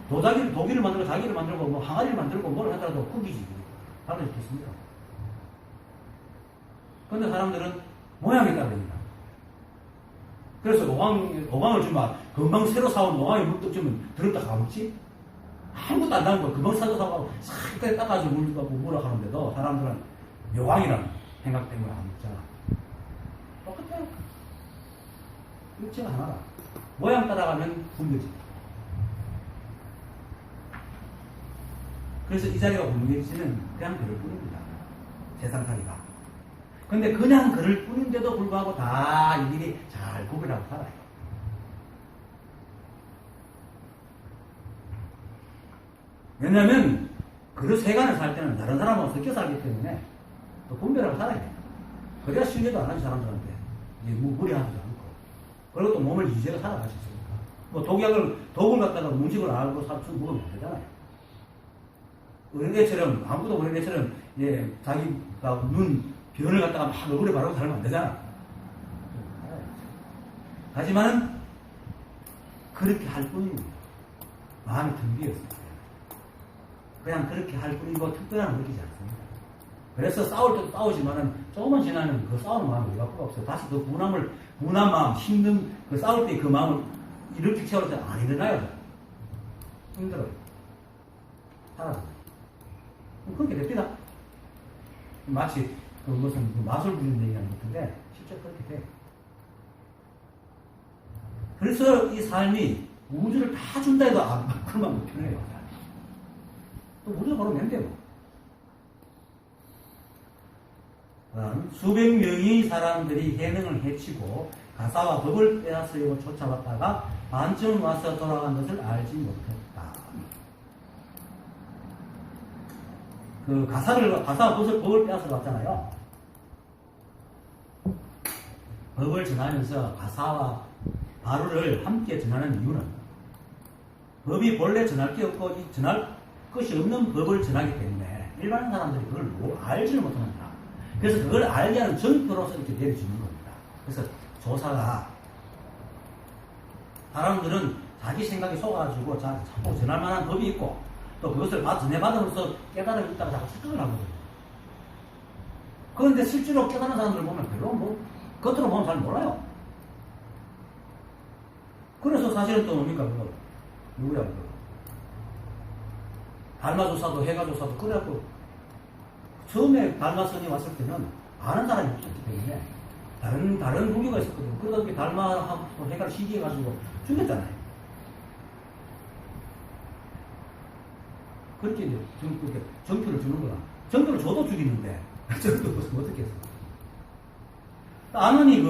S1: 독일을 만들고 자기를 만들고 뭐 항아리를 만들고 뭘 하더라도 흙이지. 다른 게 있습니다. 그런데 사람들은 모양에 따릅니다. 그래서 오광을 주면 금방 새로 사온 오광에 물떡 주면 들었다 가먹지? 아무것도 안 나는 거 금방 사서 사고 싹 닦아주고 물 갖고 뭐라 하는데도 사람들은 요광이라는 생각 때문에 안 먹잖아. 똑같아요. 일체가 하나다. 모양 따라가면 분거지. 그래서 이 자리가 분명해지는 그냥 그럴 뿐입니다. 세상살이가. 근데 그냥 그럴 뿐인데도 불구하고 다 일일이 잘 구별하고 살아요. 왜냐면 그릇 세간을 살 때는 다른 사람하고 섞여 살기 때문에 또 분별하고 살아야 돼요. 그래야 신뢰도 안 하지 사람들한테. 이제 뭐 무리하지도 않고. 그리고 또 몸을 유지해서 살아갈 수 있으니까. 뭐 독을 갖다가 문식을 알고 사투 먹으면 안 되잖아요. 어린애처럼 아무도 어린애처럼 예, 자기가 눈 변을 갖다가 막 얼굴에 바르고 살면 안 되잖아. 하지만은 그렇게 할 뿐입니다. 마음이 텅 비었습니다. 그냥 그렇게 할 뿐이고 특별한 느끼지 않습니다. 그래서 싸울 때도 싸우지만은 조금만 지나면 그 싸우는 마음이 왜 갖고 없어요. 다시 그 분한 마음, 힘든 그 싸울 때 그 마음을 이렇게 채울 때 안 일어나요. 힘들어요. 살아요. 그렇게 됩니다. 마치 그 무슨 그 마술 부리는 얘기하는 것 같은데 실제 그렇게 돼. 그래서 이 삶이 우주를 다 준다 해도 그만 못 편해요. 또 우주가 바로 낸대요. 수백 명의 사람들이 해능을 해치고 가사와 법을 빼앗으려고 쫓아왔다가 반쯤 와서 돌아간 것을 알지 못했다. 그 가사와 법을 빼앗으러 왔잖아요. 법을 전하면서 가사와 바루를 함께 전하는 이유는 법이 본래 전할 게 없고 전할 것이 없는 법을 전하기 때문에 일반 사람들이 그걸 알지를 못합니다. 그래서 그걸 알게 하는 전표로서 이렇게 내려주는 겁니다. 그래서 조사가 사람들은 자기 생각에 속아가지고 자꾸 전할 만한 법이 있고 또 그것을 전해받음으로써 깨달음이 있다고 자꾸 착각을 하거든요. 그런데 실제로 깨달은 사람들을 보면 별로 겉으로 보면 잘 몰라요. 그래서 사실은 또 뭡니까 그거 누구야 그거 달마조사도 해가조사도 그래갖고 처음에 달마선이 왔을 때는 아는 사람이 없었기 때문에 다른 무기가 있었거든요. 그러다 달마하고 해가를 시기해가지고 죽였잖아요. 그렇게 이제 정표를 주는 거야. 정표를 줘도 죽이는데 정표 어떻게 했어? 아는이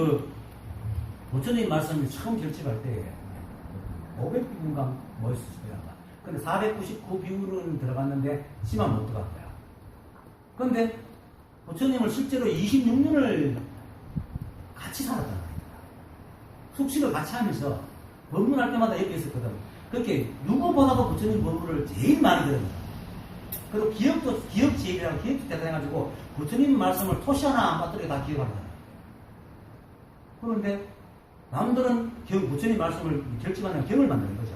S1: 부처님 말씀이 처음 결집할 때 500비운가 뭐였을 거야. 근데 499비운은 들어갔는데 심한 못 들어간 거야. 근데 부처님을 실제로 26년을 같이 살았단 말이야. 숙식을 같이 하면서 법문할 때마다 옆에 있었거든. 그렇게 누구보다도 부처님 법문을 제일 많이 들은 거야. 그리고 기억제일이라고 기억도 대단해가지고 부처님 말씀을 토시 하나 안 빠뜨리게 다 기억합니다. 그런데 남들은 부처님 말씀을 결집하는 경을 만드는 거죠.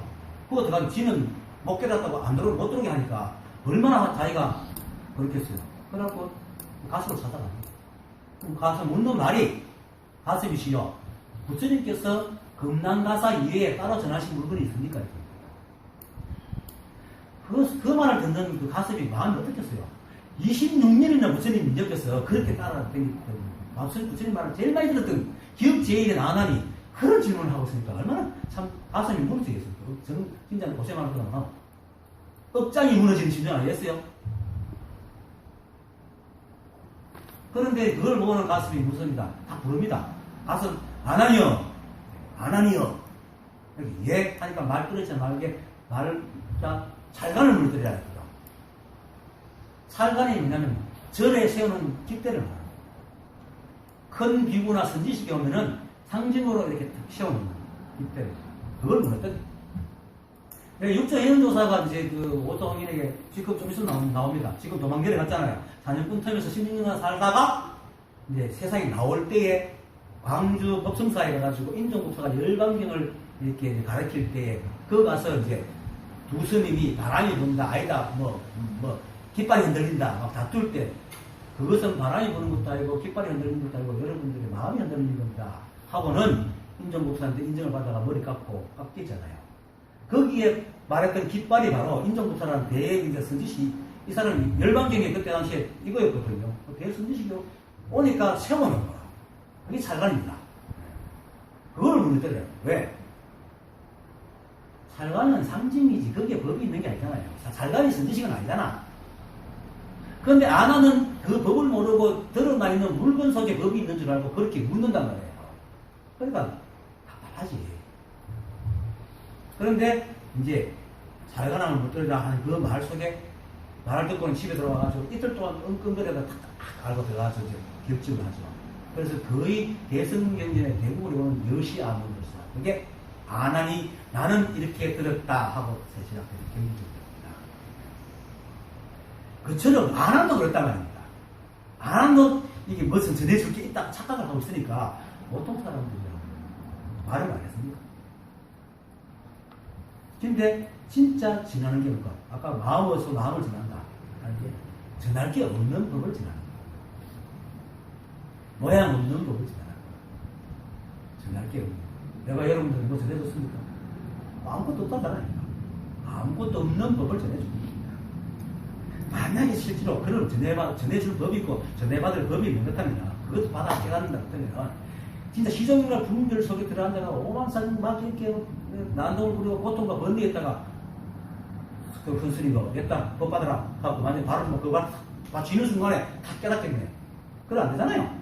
S1: 그거 들어가면 지는 못 깨닫다고 못 들어오게 하니까 얼마나 자기가 그렇겠어요. 그래갖고 가슴을 찾아갑니다. 가서 묻는 말이 가슴이시여 부처님께서 금난가사 이외에 따로 전하신 물건이 있습니까? 그 말을 듣는 그 가슴이 마음이 어떻겠어요? 26년이나 부처님 옆에서 그렇게 따라다니기 때문에 부처님 말을 제일 많이 들었던 기억제일의 나나니 그런 질문을 하고 있으니까 얼마나 참 가슴이 무너지겠습니까? 저는 진짜 고생하는 거잖아. 억장이 무너지는 심정 아니겠어요? 그런데 그걸 보는 가슴이 무섭니다. 다 부릅니다. 가슴 아나니여 예 하니까 말 끊어지지 말게 말을 찰간을 물들이라 했거든. 찰간이 뭐냐면 절에 세우는 깃대를 말합니다. 큰 비구나 선지식이 오면은 상징으로 이렇게 탁 세우는 깃대를. 그걸 무너뜨려. 육조해운조사가 이제 그 오토홍인에게 지금 좀 있으면 나옵니다. 지금 도망결에 갔잖아요. 4년군 텀에서 16년간 살다가 이제 세상에 나올 때에 광주 법성사에 가가지고 인종부터가 열강경을 이렇게 가르칠 때에 그 가서 이제 두 스님이 바람이 분다, 아니다, 깃발이 흔들린다, 막 다툴 때 그것은 바람이 부는 것도 아니고 깃발이 흔들리는 것도 아니고 여러분들의 마음이 흔들리는 겁니다. 하고는 인종부터한테 인정을 받다가 머리 깎이잖아요. 거기에 말했던 깃발이 바로 인종부터라는 대선지식, 이 사람이 열방경에 그때 당시에 이거였거든요. 대선지식이 오니까 세워놓은 거야. 그게 살간입니다. 그걸 무너뜨려요. 왜? 살간은 상징이지 거기에 법이 있는 게 아니잖아요. 살간이 선지식은 아니잖아. 그런데 안 하는 그 법을 모르고 드러나 있는 물건 속에 법이 있는 줄 알고 그렇게 묻는단 말이에요. 그러니까 답답하지. 그런데 이제 살간함을 무너뜨리라 하는 그 말 속에 말을 듣고는 집에 들어와가지고 이틀 동안 끙끙거리다가 탁 알고 들어가서 이제 기억집을 하죠. 그래서 거의 대성경전의 대부분이 오는 여시아문으로서 그게 안 하니 나는 이렇게 들었다 하고 시작되는 경전입니다. 그처럼 안 한도 그랬단 말입니다. 안 한도 이게 무슨 전해줄 게 있다 착각을 하고 있으니까 보통 사람들이 말을 안 했습니까? 근데 진짜 지나는 게 뭘까? 아까 마음으로서 마음을 지난다. 아니, 전할 게 없는 법을 지나는 거야. 모양 없는 법을 지나는 거야. 전할 게 없는. 내가 여러분들 뭐 전해줬습니까? 아무것도 없다잖아요. 아무것도 없는 법을 전해줍니다. 만약에 실제로 그런 전해줄 법이 있고 전해받을 법이 있는 듯하면 그것도 받아 깨닫는다 그러면 진짜 시정이나 분별 속에 들어앉아가 오만산 막 이렇게 난동을 부리고 고통과 번뇌했다가 그 큰 스님이 됐다 법 받아라 하고 완전 바로 뭐 그거 다 쥐는 순간에 다 깨닫겠네. 그건 안 되잖아요.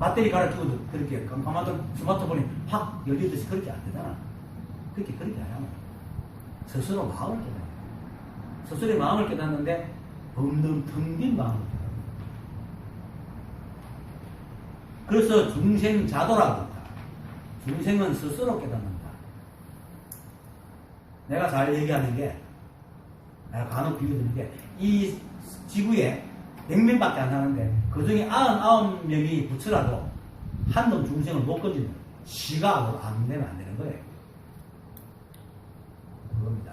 S1: 배터리 갈아끼고도 그렇게 깜깜하던 스마트폰이 확 열리듯이 그렇게 안 되잖아. 그렇게 해야만 스스로 마음을 깨닫는 스스로의 마음을 깨닫는데 없는 텅 빈 마음을 깨닫는 그래서 중생자도라고 합니다. 중생은 스스로 깨닫는다. 내가 잘 얘기하는 게 내가 간혹 비유드리는 게 이 지구에 100명밖에 안 사는데 그 중에 99명이 부처라도 한 놈 중생을 못 건지는 시가 안 되면 안 되는 거예요. 그겁니다.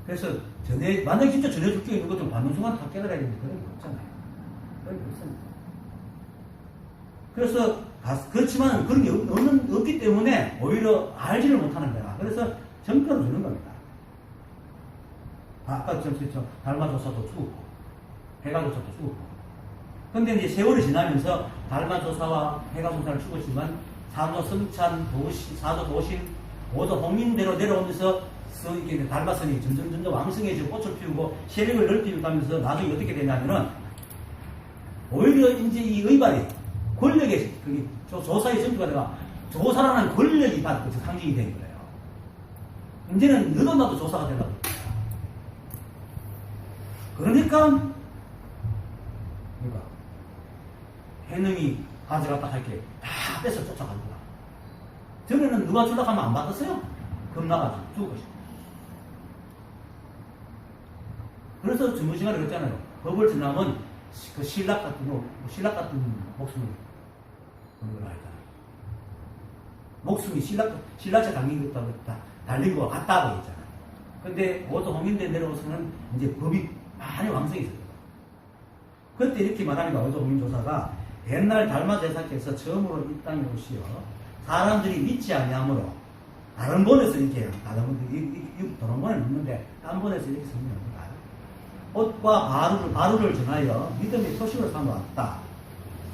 S1: 그래서 만약에 진짜 전해줄 게 있는 것좀 받는 순간 다 깨달아야 되는데 그런 게 없잖아요. 그런 게 없습니다. 그래서 그렇지만 그런 게 없기 때문에 오히려 알지를 못하는 거야. 그래서 정권을 주는 겁니다. 아까 달마조사도 죽었고 해가조사도 죽었고 근데 이제 세월이 지나면서 달마조사와 해가조사를 죽었지만 사도 성찬, 사도 도신, 오도 홍민대로 내려오면서 이게 달마선이 점점 왕성해지고 꽃을 피우고 세력을 넓히고 가면서 나중에 어떻게 되냐면은 오히려 이제 이 의발이 권력의 조사의 전투가 되가 조사라는 권력이 다 상징이 된 거예요. 이제는 너도 나도 조사가 되려고. 그러니까 해능이 가져갔다 할게 다 뺏어 쫓아간 거야. 전에는 누가 주려고 하면 안 받았어요. 겁나가지고 죽을 것이고. 그래서 전무시간에 그랬잖아요. 법을 전하면 그 신락 같은 목숨을 그런 걸 알잖아요. 목숨이 신라차 당긴 것도 다 달린 거 같다고 했잖아요. 근데 오도 홍인대 내려오서는 이제 법이 많이 왕성해졌어요. 그때 이렇게 말합니다. 오도 홍인조사가 옛날 달마대사께서 처음으로 이 땅에 오시어 사람들이 믿지 아니하므로 다른 번에서 이렇게 다른 번에 넣는데 딴 번에서 이렇게 설명합니다. 옷과 바루를 전하여 믿음의 표식으로 삼아왔다.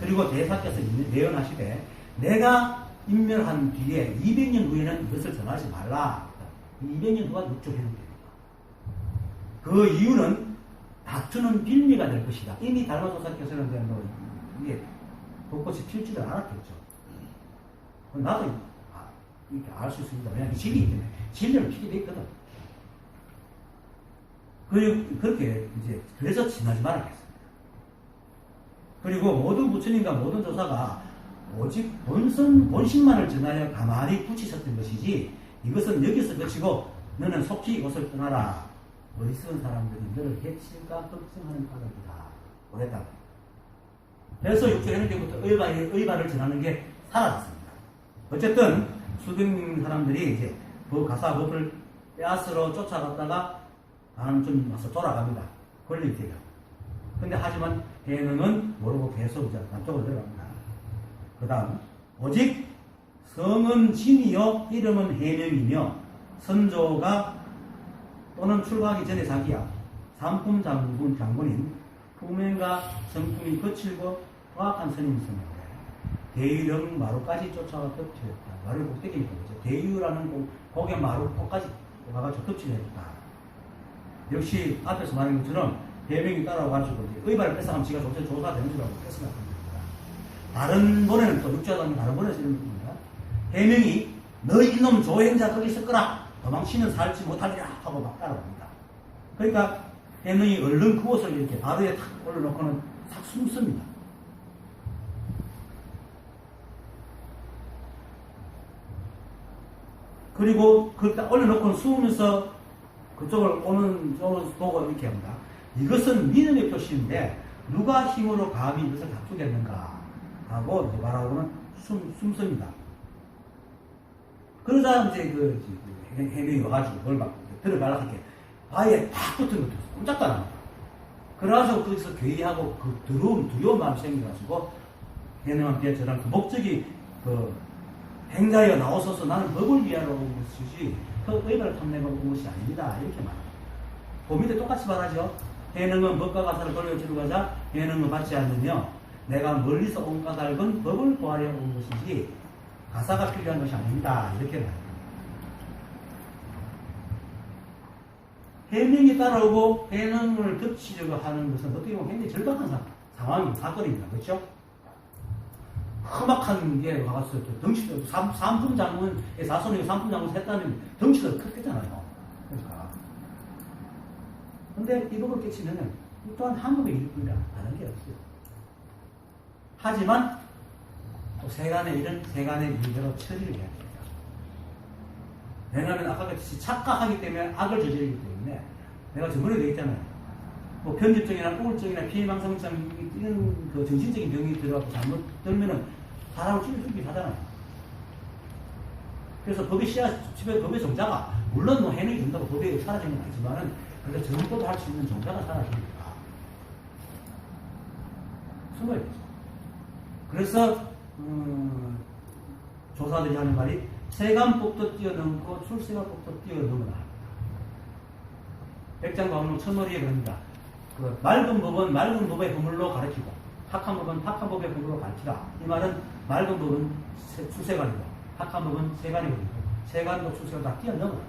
S1: 그리고 대사께서 예언하시되 내가 인멸한 뒤에 200년 후에는 이것을 전하지 말라. 200년 후가 육조해는 됩니다. 그 이유는 다투는 빌미가 될 것이다. 이미 달마조사께서는 이게 벚꽃이 필 줄을 알았겠죠. 나도 이렇게 알 수 있습니다. 왜냐하면 진리이기 때문에 진리를 피게 돼 있거든. 그리고 그렇게 이제 그래서 지나지 말아야겠습니다. 그리고 모든 부처님과 모든 조사가 오직 본심만을 전하여 가만히 굳히셨던 것이지 이것은 여기서 그치고 너는 속히 이곳을 떠나라. 어리석은 사람들이 너를 해칠까 걱정하는 까닭이다. 그랬다고. 그래서 6조에는 때부터 의발을 전하는 게 사라졌습니다. 어쨌든 수백 명 사람들이 이제 그 가사법을 빼앗으러 쫓아갔다가 좀 와서 돌아갑니다. 권리되려. 근데 하지만 해능은 모르고 계속 이제 남쪽으로 들어갑니다. 그 다음 오직 성은 진이요 이름은 해명이며 선조가 또는 출가하기 전에 자기야 삼품 장군인 품행과 성품이 거칠고 정확한 스님이었는데 대유령 마루까지 쫓아가 덮치렸다. 마루 꼭대기니까 그죠. 대유라는 고개 마루 꼭까지 와가지고 덮치렸다. 역시 앞에서 말한 것처럼 대명이 따라와가지고 의발을 뺏어가면 지가 조사되는 줄 알고 뺏어간 겁니다. 다른 본에는 또 육조하다는 다른 본에서 이런 겁니다. 대명이 너 이놈 조행자 거기 있었거라. 도망치면 살지 못하리라 하고 막 따라옵니다. 그러니까 대명이 얼른 그 옷을 이렇게 바로에 탁 올려놓고는 탁 숨습니다. 그리고 그 딱 올려놓고는 숨으면서 그쪽을 오는 쪽을 보고 이렇게 합니다. 이것은 믿음의 표시인데 누가 힘으로 감히 이것을 다투겠는가 하고 이제 말하고는 숨습니다. 그러자 이제 그 해명이 와가지고 그걸 막 들어가려고 이렇게 바위에 팍 붙은 것도 꼼짝도 안 합니다. 그래가지고 거기서 괴이하고 그 두려운 마음이 생겨가지고 해명한테 저랑 그 목적이 행자리가 나오셔서 나는 법을 위하러 온 것이지 의발을 탐내고 온 것이 아닙니다. 이렇게 말합니다. 그 밑에 똑같이 말하죠. 해능은 법과 가사를 돌려주러 가자 해능은 받지 않으며 내가 멀리서 온 까닭은 법을 구하려 온 것이지 가사가 필요한 것이 아닙니다. 이렇게 말합니다. 해명이 따라오고 해능을 덮치려고 하는 것은 어떻게 보면 굉장히 절박한 사건입니다. 그렇죠? 험악한 게 와서 덩치도 삼품 장군 사손이 삼품 장군 했다는 덩치가 크겠잖아요. 그러니까. 근데 이 법을 깨치면은 또한 한국의 일뿐이라 다른 게 없어요. 하지만 또 세간의 일은 세간의 일대로 처리를 해야 됩니다. 왜냐하면 아까 같이 착각하기 때문에 악을 저지르기 때문에 내가 저번에도 얘기했잖아요. 뭐 편집증이나 우울증이나 피해망상증 이런 그 정신적인 병이 들어가고 잘못 들면은 사람을 죽이기도 하잖아요. 그래서 법의 법의 정자가 물론 뭐 해명이 된다고 법이 사라지는 건 아니지만은 그래도 정보도 할 수 있는 정자가 사라지니까 숨어야 되죠. 그래서 조사들이 하는 말이 세간법도 뛰어넘고 출세간법도 뛰어넘으라. 백장광론 첫머리에 그럽니다. 그 맑은 법은 맑은 법의 허물로 가르치고 탁한 법은 탁한 법의 허물로 가르치라. 이 말은 맑은 법은 출세간이고 탁한 법은 세간이거든요. 세간도 출세간 다 뛰어넘어라.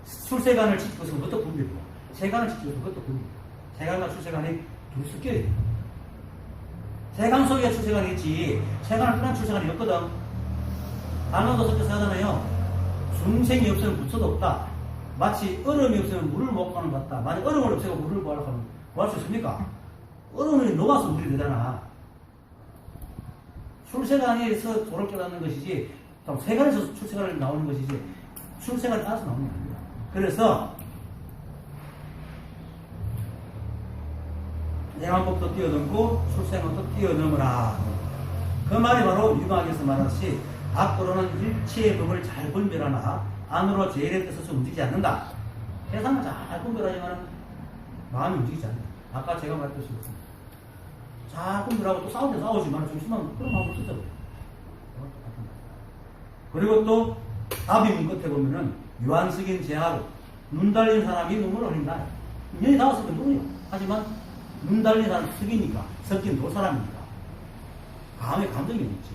S1: 출세간을 지키고서 그것도 분별이고 세간을 지키고서 그것도 분별이고 세간과 출세간이 둘이 섞여야 됩니다. 세간 속에 출세간이 있지 세간을 떠난 출세간이 없거든. 단어도 섞여서 하잖아요. 중생이 없으면 부처도 없다. 마치 얼음이 없으면 물을 못 가는 것 같다. 만약 얼음을 없애고 물을 구하려고 하면 구할 수 있습니까? 얼음이 녹아서 물이 되잖아. 출세간에서 도를 깨닫는 것이지 세간에서 출세간을 나오는 것이지 출세간을 따라서 나오는 게 아닙니다. 그래서 예만법도 뛰어넘고 출세간도 뛰어넘으라. 그 말이 바로 유방에서 말하듯이 밖으로는 일체의 법을 잘 분별하나 안으로 제일의 뜻에서 움직이지 않는다. 세상은 잘 분별하지만 마음이 움직이지 않는다. 아까 제가 말했듯이 잘 분별하고 또 싸울 때 싸우지만 정신만 그런 마음을 쓰죠. 그리고 또 답이 끝에 보면은 유한석인 제하로 눈 달린 사람이 눈물을 흘린다. 인연이 닿았으면 눈이요. 하지만 눈 달린 사람 석이니까 섞인 도 사람이니까 마음에 감정이 있지.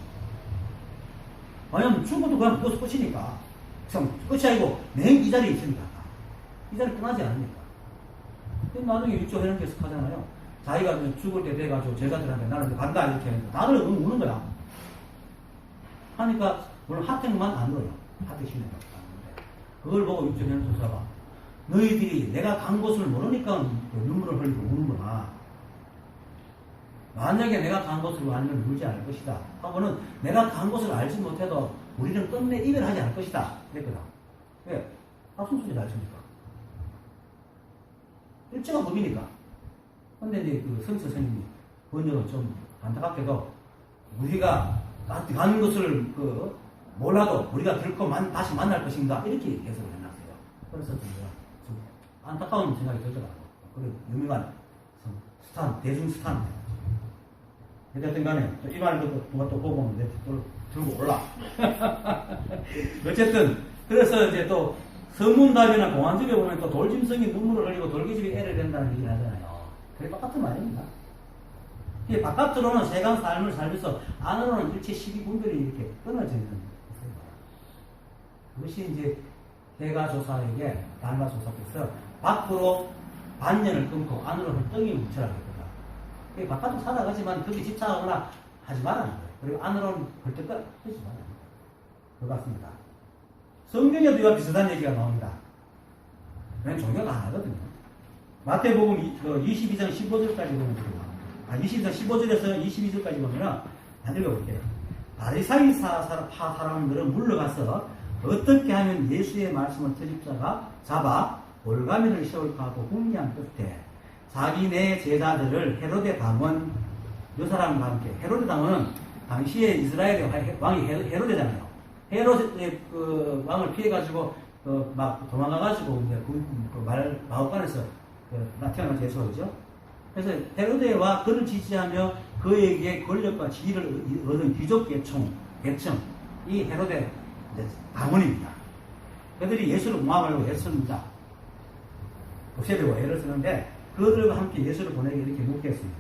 S1: 왜냐면 죽어도 그냥 그것이 끝이니까. 끝이 아니고 매일 이 자리에 있으니까. 이 자리 떠나지 않으니까. 나중에 육조 해는 계속 하잖아요. 자기가 죽을 때 돼가지고 제자들한테 나는 간다 이렇게 하니까 다들 우는 거야. 하니까 물론 하택만 안 울어요. 하택 신을 받는데 그걸 보고 육조 해는 조사가 너희들이 내가 간 곳을 모르니까 눈물을 흘리고 우는구나. 만약에 내가 간 곳을 알면 울지 않을 것이다 하고는 내가 간 곳을 알지 못해도 우리는 끝내 이별하지 않을 것이다 그랬거든. 왜? 합성소리 잘 칩니까? 일체가 법이니까. 근데 이제 그 성서 선생님이 번역은 좀 안타깝게도 우리가 가는 것을 몰라도 우리가 결코 다시 만날 것인가 이렇게 해석을 해놨어요. 그래서 좀 안타까운 생각이 들더라고요. 그리고 유명한 대중 스탄. 어쨌든 간에 이 말을 누가 또 보고 오는데 또 들고 올라. 어쨌든 그래서 이제 또 서문답이나 공안집에 보면 또 돌짐승이 눈물을 흘리고 돌기집이 애를 댄다는 얘기를 하잖아요. 그게 똑같은 말입니다. 이게 바깥으로는 세간 삶을 살면서 안으로는 일체 12분별이 이렇게 끊어져 있는 그것이 이제 대가조사에게 달마조사께서 밖으로 반년을 끊고 안으로는 덩이 뭉쳐라고 했거든. 그게 바깥으로 살아가지만 그게 집착하거나 하지 말라는 거예요. 그리고 안으로는 벌떡 하지 말라는 거예요. 그거 같습니다. 성경에도 이와 비슷한 얘기가 나옵니다. 그냥 종교가 하나거든요. 마태복음 22장 15절까지 보면 22장 15절에서 22절까지 보면은 안 읽어볼게요. 바리사이파 사람들은 물러가서 어떻게 하면 예수의 말씀을 잡아 올가미를 세울까 하고 궁리한 끝에 자기네 제자들을 헤로데 당원 이 사람과 함께 헤로데 당원은 당시에 이스라엘의 왕이 헤로데잖아요. 헤로데 그 왕을 피해가지고 막 도망가가지고 이제 마법관에서 나태어난 예수죠. 그래서 헤로데와 그를 지지하며 그에게 권력과 지위를 얻은 귀족 계층 이 헤로데 당원입니다. 그들이 예수를 모함하려고 애썼습니다. 없애려고 애를 쓰는데 그들과 함께 예수를 보내게 이렇게 묻겠습니다.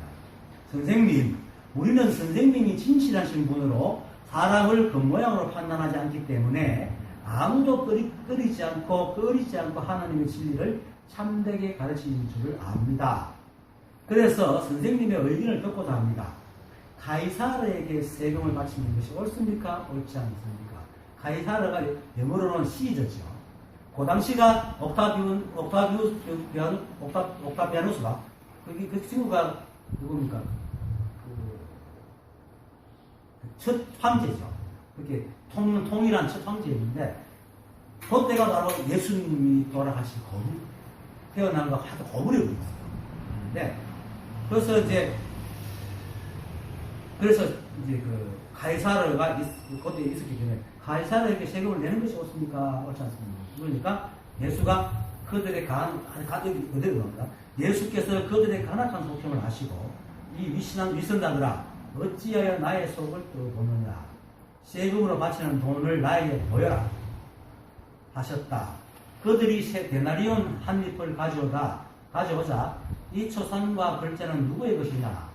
S1: 선생님, 우리는 선생님이 진실하신 분으로 사람을 겉모양으로 판단하지 않기 때문에 아무도 끓이지 않고 하나님의 진리를 참되게 가르치는 줄을 압니다. 그래서 선생님의 의견을 듣고자 합니다. 가이사르에게 세금을 바치는 것이 옳습니까? 옳지 않습니까? 가이사르가 영어로는 시저죠. 그 당시가 옥타비아누스가 그 친구가 누굽니까? 첫 황제죠. 그렇게 통일한 첫 황제였는데 그때가 바로 예수님이 돌아가신 거부 태어난 거 하도 거부력이 있어요. 근데 그래서 이제 그 가이사르가 그때 있었기 때문에 가이사르에게 세금을 내는 것이 옳습니까? 옳지 않습니까? 그러니까 예수가 그들의 그대로 나옵니다. 예수께서 그들의 간악한 속성을 아시고 이 위선자들아 어찌하여 나의 속을 뜯어보느냐 세금으로 바치는 돈을 나에게 보여라 하셨다. 그들이 데나리온 한 잎을 가져오자 이 초상과 글자는 누구의 것이냐.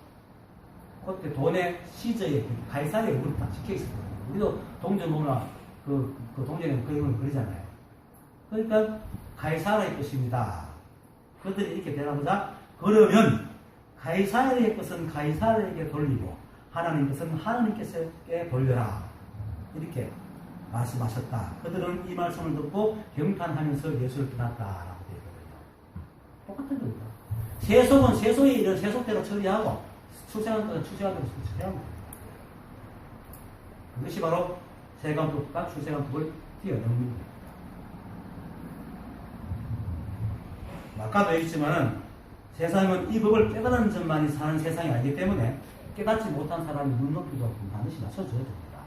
S1: 그때 돈의 시저에 가이사르의 얼굴이 딱 찍혀 있었거든요. 우리도 동전 보면 그 동전에 그림을 그리잖아요. 그러니까 가이사르의 것입니다. 그들이 이렇게 대답하자 그러면 가이사르의 것은 가이사르에게 돌리고 하나님 것은 하나님께서께 돌려라. 이렇게 말씀하셨다. 그들은 이 말씀을 듣고 경탄하면서 예수를 떠났다라고 되어 있거든요. 똑같은 겁니다. 세속은 세속의 일은 세속대로 처리하고 출생한 것은 출생한 대로 처리합니다. 그것이 바로 세간법과 출생한법을 뛰어넘습니다. 아까도 얘기했지만은 세상은 이 법을 깨달은 점만이 사는 세상이 아니기 때문에 깨닫지 못한 사람이 눈높이도 반드시 맞춰줘야 됩니다.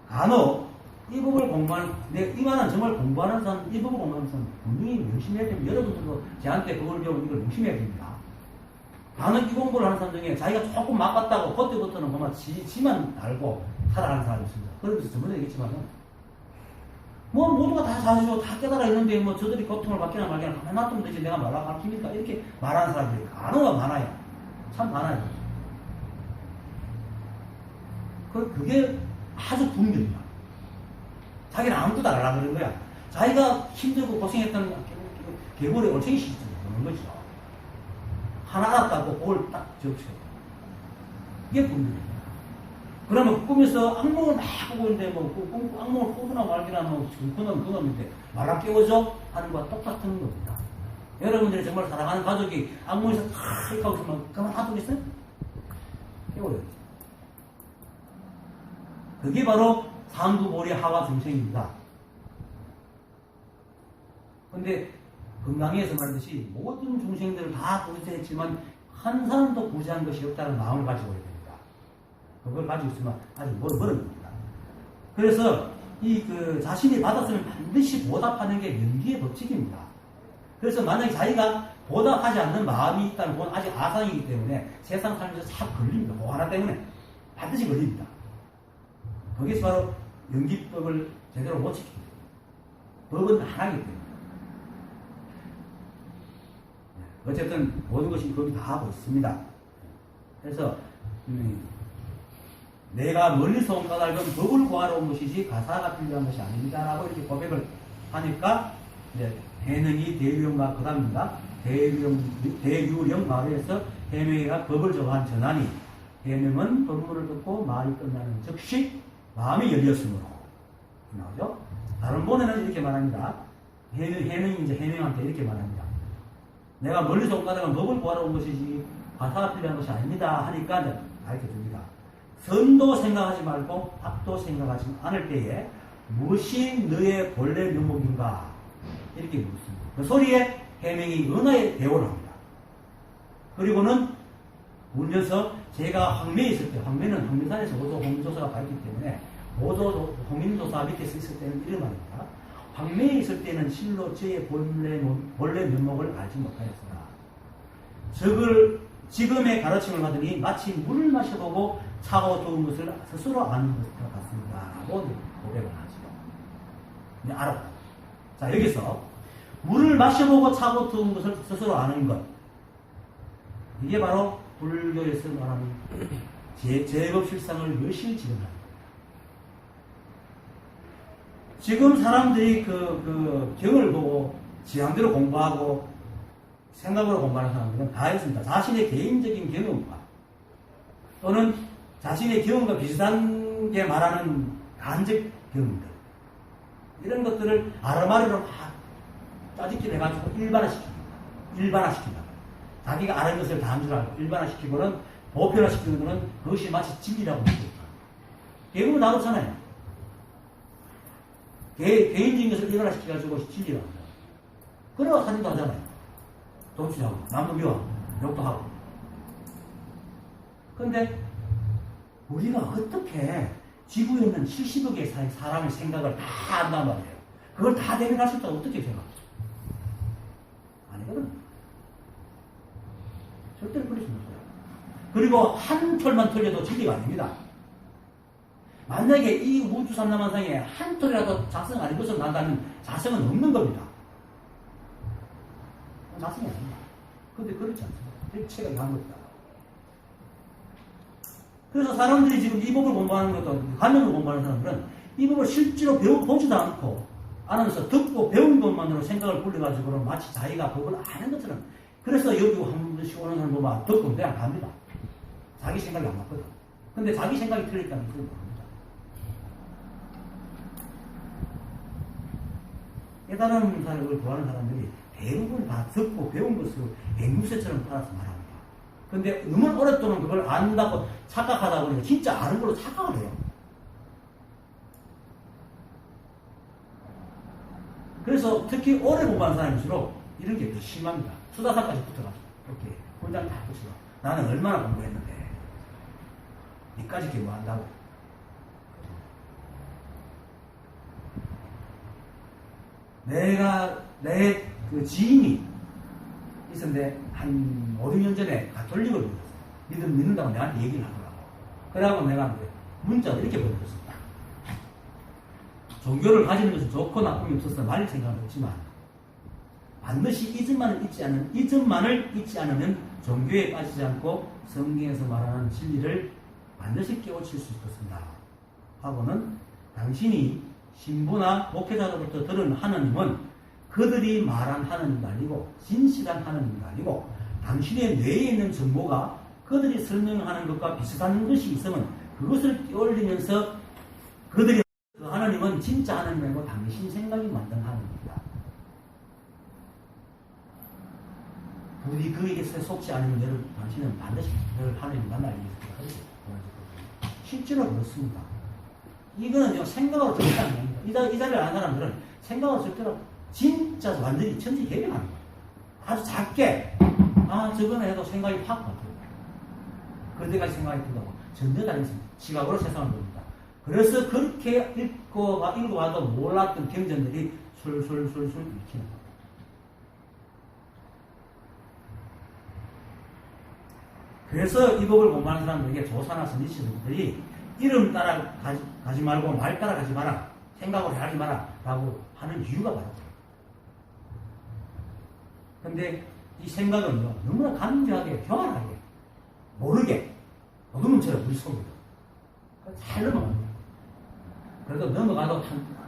S1: 간혹 이 법을 공부하는, 이만한 점을 공부하는 사람, 이 법을 공부하는 사람 분명히 열심히 해야 됩니다. 여러분들도 저한테 법을 배우고 이걸 열심히 해야 됩니다. 간혹 이 공부를 하는 사람 중에 자기가 조금 막았다고 그때부터는 그만 지만 알고 살아가는 사람이 있습니다. 그러면서 저번에 얘기했지만은 뭐 모두가 다 사실로 다 깨달아 있는데 뭐 저들이 고통을 받기나 말기나 가만히 놔두면 되지 내가 말라 가르칩니까? 이렇게 말하는 사람들이 간혹 많아요. 참 많아요. 그게 아주 분명해요. 자기는 아무것도 안 하려고 그런 거야. 자기가 힘들고 고생했던 개골에 올챙이 시집을 보는 거죠. 하나 알았다고 그걸 딱 적죠. 이게 분명해요. 그러면 꿈에서 악몽을 막 꾸고 있는데 악몽을 꾸거나 말기나 그놈인데 말 안 깨워줘? 하는 거와 똑같은 겁니다. 여러분들이 정말 사랑하는 가족이 악몽에서 이렇게 하고 있으면 그만 놔두겠어요? 깨워요. 그게 바로 상구보리 하와 중생입니다. 근데 건강에서 말듯이 모든 중생들을 다 구제했지만 한 사람도 구제한 것이 없다는 마음을 가지고 있어야 됩니다. 그걸 가지고 있으면 아주 멀은 겁니다. 그래서 자신이 받았으면 반드시 보답하는 게 연기의 법칙입니다. 그래서 만약에 자기가 보답하지 않는 마음이 있다면 그건 아직 아상이기 때문에 세상 살면서 싹 걸립니다. 그 하나 때문에 반드시 걸립니다. 거기서 바로 연기법을 제대로 못 지킵니다. 법은 하나이기 때문에. 어쨌든 모든 것이 법이 다 하고 있습니다. 그래서 내가 멀리서 온 까닭은 법을 구하러 온 것이지 가사가 필요한 것이 아닙니다. 라고 이렇게 고백을 하니까 이제 해능이 대유령과 그 다음입니다. 대유령 마을에서 해명이가 법을 정한 전하니 해명은 법문을 듣고 말이 끝나는 즉시 마음이 열렸으므로 나오죠. 다른 본에는 이렇게 말합니다. 해명이 이제 해명한테 이렇게 말합니다. 내가 멀리서 온 까닭은 법을 구하러 온 것이지 가사가 필요한 것이 아닙니다. 하니까 이제 가르쳐줍니다. 선도 생각하지 말고 악도 생각하지 않을 때에 무엇이 너의 본래 묘목인가? 이렇게 묻습니다. 그 소리에 해명이 은하의 대오를 합니다. 그리고는 울면서 제가 황매에 있을 때, 황매는 황매산에서 오조 홍조사가 가있기 때문에 오조 홍인조사 밑에 있을 때는 이런 말입니다. 황매에 있을 때는 실로 저의 본래 면목을 알지 못하였으나 지금의 가르침을 받으니 마치 물을 마셔보고 차고 더운 것을 스스로 아는 것과 같습니다. 라고 고백을 하죠. 네, 알았다. 자, 여기서 물을 마셔보고 차고 더운 것을 스스로 아는 것. 이게 바로 불교에서 말하는 제법실상을 여실지근하는 것. 지금 사람들이 경을 보고 지향대로 공부하고 생각으로 공부하는 사람들은 다 있습니다. 자신의 개인적인 경험과 또는 자신의 경험과 비슷한 게 말하는 간접 경험들 이런 것들을 아르마리로 막 짜집기를 해가지고 일반화시킨다. 자기가 아는 것을 다 한 줄 알고 일반화시키고는 보편화시키는 것은 그것이 마치 진리라고 믿습니다. 대부분 다 그렇잖아요. 개인적인 것을 일반화시켜가지고 진리라고 합니다. 그래야 사진도 하잖아요. 도취하고 남도 미워하고 욕도 하고. 그런데 우리가 어떻게 지구에 있는 70억의 사람의 생각을 다 안단 말이에요. 그걸 다 대변할 수 있다고 어떻게 생각해요? 아니거든. 절대로 그럴 수 없어요. 그리고 한 톨만 틀려도 진리가 아닙니다. 만약에 이 우주 삼라만상에 한 톨이라도 자성 아닌 것을 난다면 자성은 없는 겁니다. 자성이 아닙니다. 근데 그렇지 않습니다. 일체가 한 겁니다. 그래서 사람들이 지금 이 법을 공부하는 것도, 관념을 공부하는 사람들은 이 법을 실제로 보지도 않고, 안에서 듣고 배운 것만으로 생각을 굴려가지고 마치 자기가 법을 아는 것처럼, 그래서 여기 한 번씩 오는 사람 보면 듣고 그냥 갑니다. 자기 생각이 안 맞거든. 근데 자기 생각이 틀렸다는 그걸 모릅니다. 깨달은 사람을 구하는 사람들이 대부분 다 듣고 배운 것으로 앵무새처럼 따라서 말합니다. 근데 너무 오랫동안 그걸 안다고 착각하다 보니까 진짜 아는 걸로 착각을 해요. 그래서 특히 오래 공부하는 사람일수록 이런 게 더 심합니다. 수다사까지 붙어가지고 이렇게 혼자 다 붙이고 나는 얼마나 공부했는데 니까지 이렇게 뭐 한다고. 내 지인이 있었는데 한 5, 6년 전에 가톨릭을 믿는다고 내한테 얘기를 하더라고. 그래갖고 내가 문자를 이렇게 보내줬습니다. 종교를 가지는 것은 좋고 나쁨이 없어서 말릴 생각은 없지만 반드시 이 점만을 잊지 않으면 종교에 빠지지 않고 성경에서 말하는 진리를 반드시 깨우칠 수 있겠습니다. 하고는 당신이 신부나 목회자로부터 들은 하느님은 그들이 말한 하느님도 아니고 진실한 하느님도 아니고 당신의 뇌에 있는 정보가 그들이 설명하는 것과 비슷한 것이 있으면 그것을 띄올리면서 그들이 그 하나님은 진짜 하나님이고 당신 생각이 만든 하나님입니다. 부디 그에게서 속지 않으면 여러분 당신은 반드시 하나님 만날 일이 있을 거예요. 실제로 그렇습니다. 이거는 좀 생각으로 절대 안 됩니다. 이 자리를 아는 사람들은 생각으로 절대로 진짜 완전히 천지개벽하는 거예요. 아주 작게 저거는 해도 생각이 확 바뀌어요. 그때까지 생각이 든다고 전혀 다른 지각으로 세상을 봅니다. 그래서 그렇게 읽어봐도 몰랐던 경전들이 술술술술 읽히는 거예요. 그래서 이 법을 공부하는 사람들에게 조사나 선지시들이 이름 따라 가지 말고 말 따라 가지 마라. 생각으로 하지 마라. 라고 하는 이유가 바로 그래요. 근데 이 생각은요, 너무나 간교하게, 교활하게, 모르게, 어둠처럼 우리 속으로 잘 넘어갑니다. 그래도 넘어가도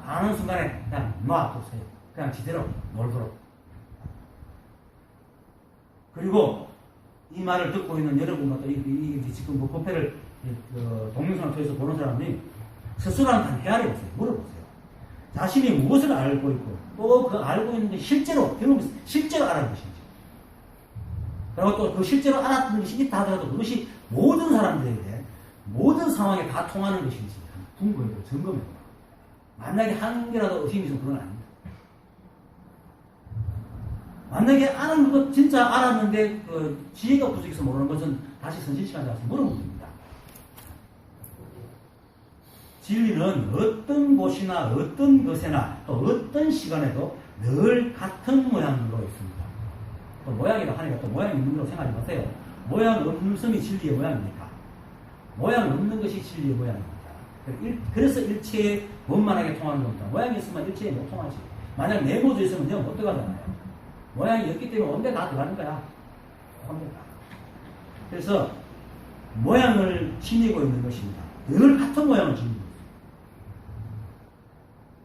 S1: 아는 순간에 그냥 놔두세요. 그냥 지대로 놀도록. 그리고 이 말을 듣고 있는 여러분과 또 지금 법회를 동영상을 통해서 보는 사람이 스스로한테 헤아려보세요. 물어보세요. 자신이 무엇을 알고 있고 또 그 알고 있는 게 실제로 경험해서 실제로 알아는 것인지, 그리고 또 그 실제로 알았던 것이 있다 하더라도 그것이 모든 사람들에게 모든 상황에 다 통하는 것인지 궁금해요. 점검해요. 만약에 한 개라도 의심이 있으면 그건 아닙니다. 만약에 아는 것 진짜 알았는데 그 지혜가 부족해서 모르는 것은 다시 선진 시간에 가서 물어보면 됩니다. 진리는 어떤 곳이나 어떤 것에나 또 어떤 시간에도 늘 같은 모양으로 있습니다. 또 모양이라 하니까 또 모양이 있는 걸로 생각하지 마세요. 모양 없음이 진리의 모양입니까? 모양 없는 것이 진리의 모양입니다. 그래서 일체에 원만하게 통하는 겁니다. 모양이 있으면 일체에 못 통하지. 만약 네모져 있으면 내가 못 들어가잖아요. 모양이 없기 때문에 온데 다 들어가는 거야. 온데 다. 그래서 모양을 지니고 있는 것입니다. 늘 같은 모양을 지니고 있습니다.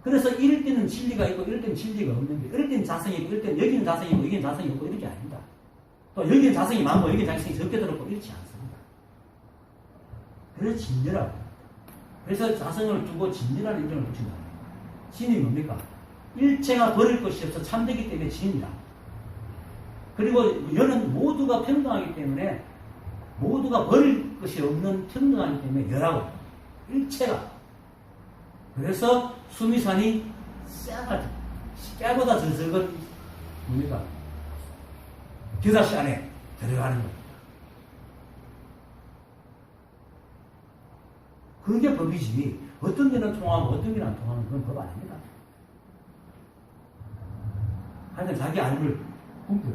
S1: 그래서 이럴 때는 진리가 있고 이럴 때는 진리가 없는 게, 이럴 때는 자성이 있고 이럴 때는 여기는 자성이 있고 여기는 자성이 없고 이렇게 아닙니다. 또 여기는 자성이 많고 여기는 자성이 적게 들었고 이렇지 않습니다. 그래서 진리라고. 그래서 자성을 두고 진리라는 이름을 붙인다. 진이 뭡니까? 일체가 버릴 것이 없어 참되기 때문에 진이다. 그리고 여는 모두가 평등하기 때문에 모두가 버릴 것이 없는 평등하기 때문에 여라고. 일체가. 그래서 수미산이 깨보다 더 적은 뭡니까? 겨자씨 안에 들어가는 겁니다. 그게 법이지. 어떤 데는 통하고 어떤 데는 안 통하는 그건 법 아닙니다. 하여튼 자기 알을 꿈꾸요.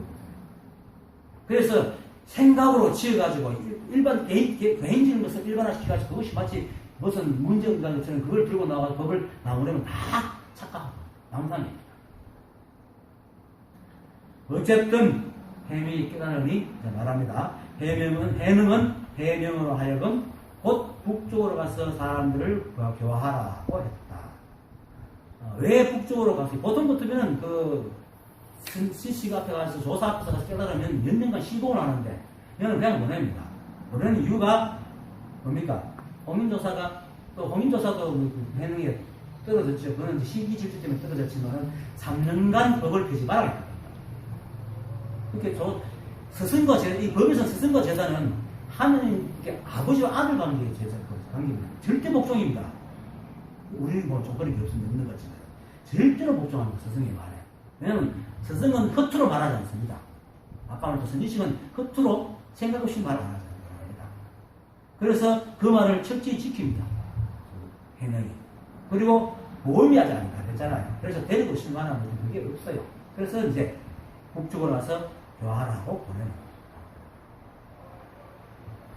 S1: 그래서 생각으로 지어가지고 일반 개인적인 것을 일반화시켜가지고 그것이 마치 무슨 문제인가 것처럼 그걸 들고 나와서 법을 나오려면 다 착각하고 망상입니다. 어쨌든 해명이 깨달으니 말합니다. 해명으로 하여금 곧 북쪽으로 가서 사람들을 교화하라고 했다. 왜 북쪽으로 갔어요? 보통 같으면 그 CC가 앞에 가서 조사 앞에서 가서 깨달으면 몇 년간 시공을 하는데 얘는 그냥 보냅니다. 보내는 이유가 뭡니까? 홍인조사도 해능에 떨어졌죠. 그건 시기 질주 때문에 떨어졌지만 3년간 법을 펴지 말아야 됩니다. 그렇게 스승과 이 법에서 스승과 제자는 하느님께 아버지와 아들 관계의 관계입니다. 절대 복종입니다. 우리는 뭐 조건이 없는 거지만 절대로 복종하는 거 스승의 말에. 왜냐하면 스승은 허투루 말하지 않습니다. 아까 말했던 선지식은 허투루 생각 없이 말 안 하지 않습니다. 그래서 그 말을 철저히 지킵니다. 해명이. 그리고 모험이하지 않을까 그랬잖아요. 그래서 데리고 실만한 것은 그게 없어요. 그래서 이제 북쪽으로 가서 교화하라고 보내는 거예요.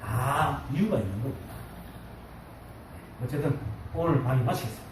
S1: 다 이유가 있는 겁니다. 어쨌든 오늘 강의 마치겠습니다.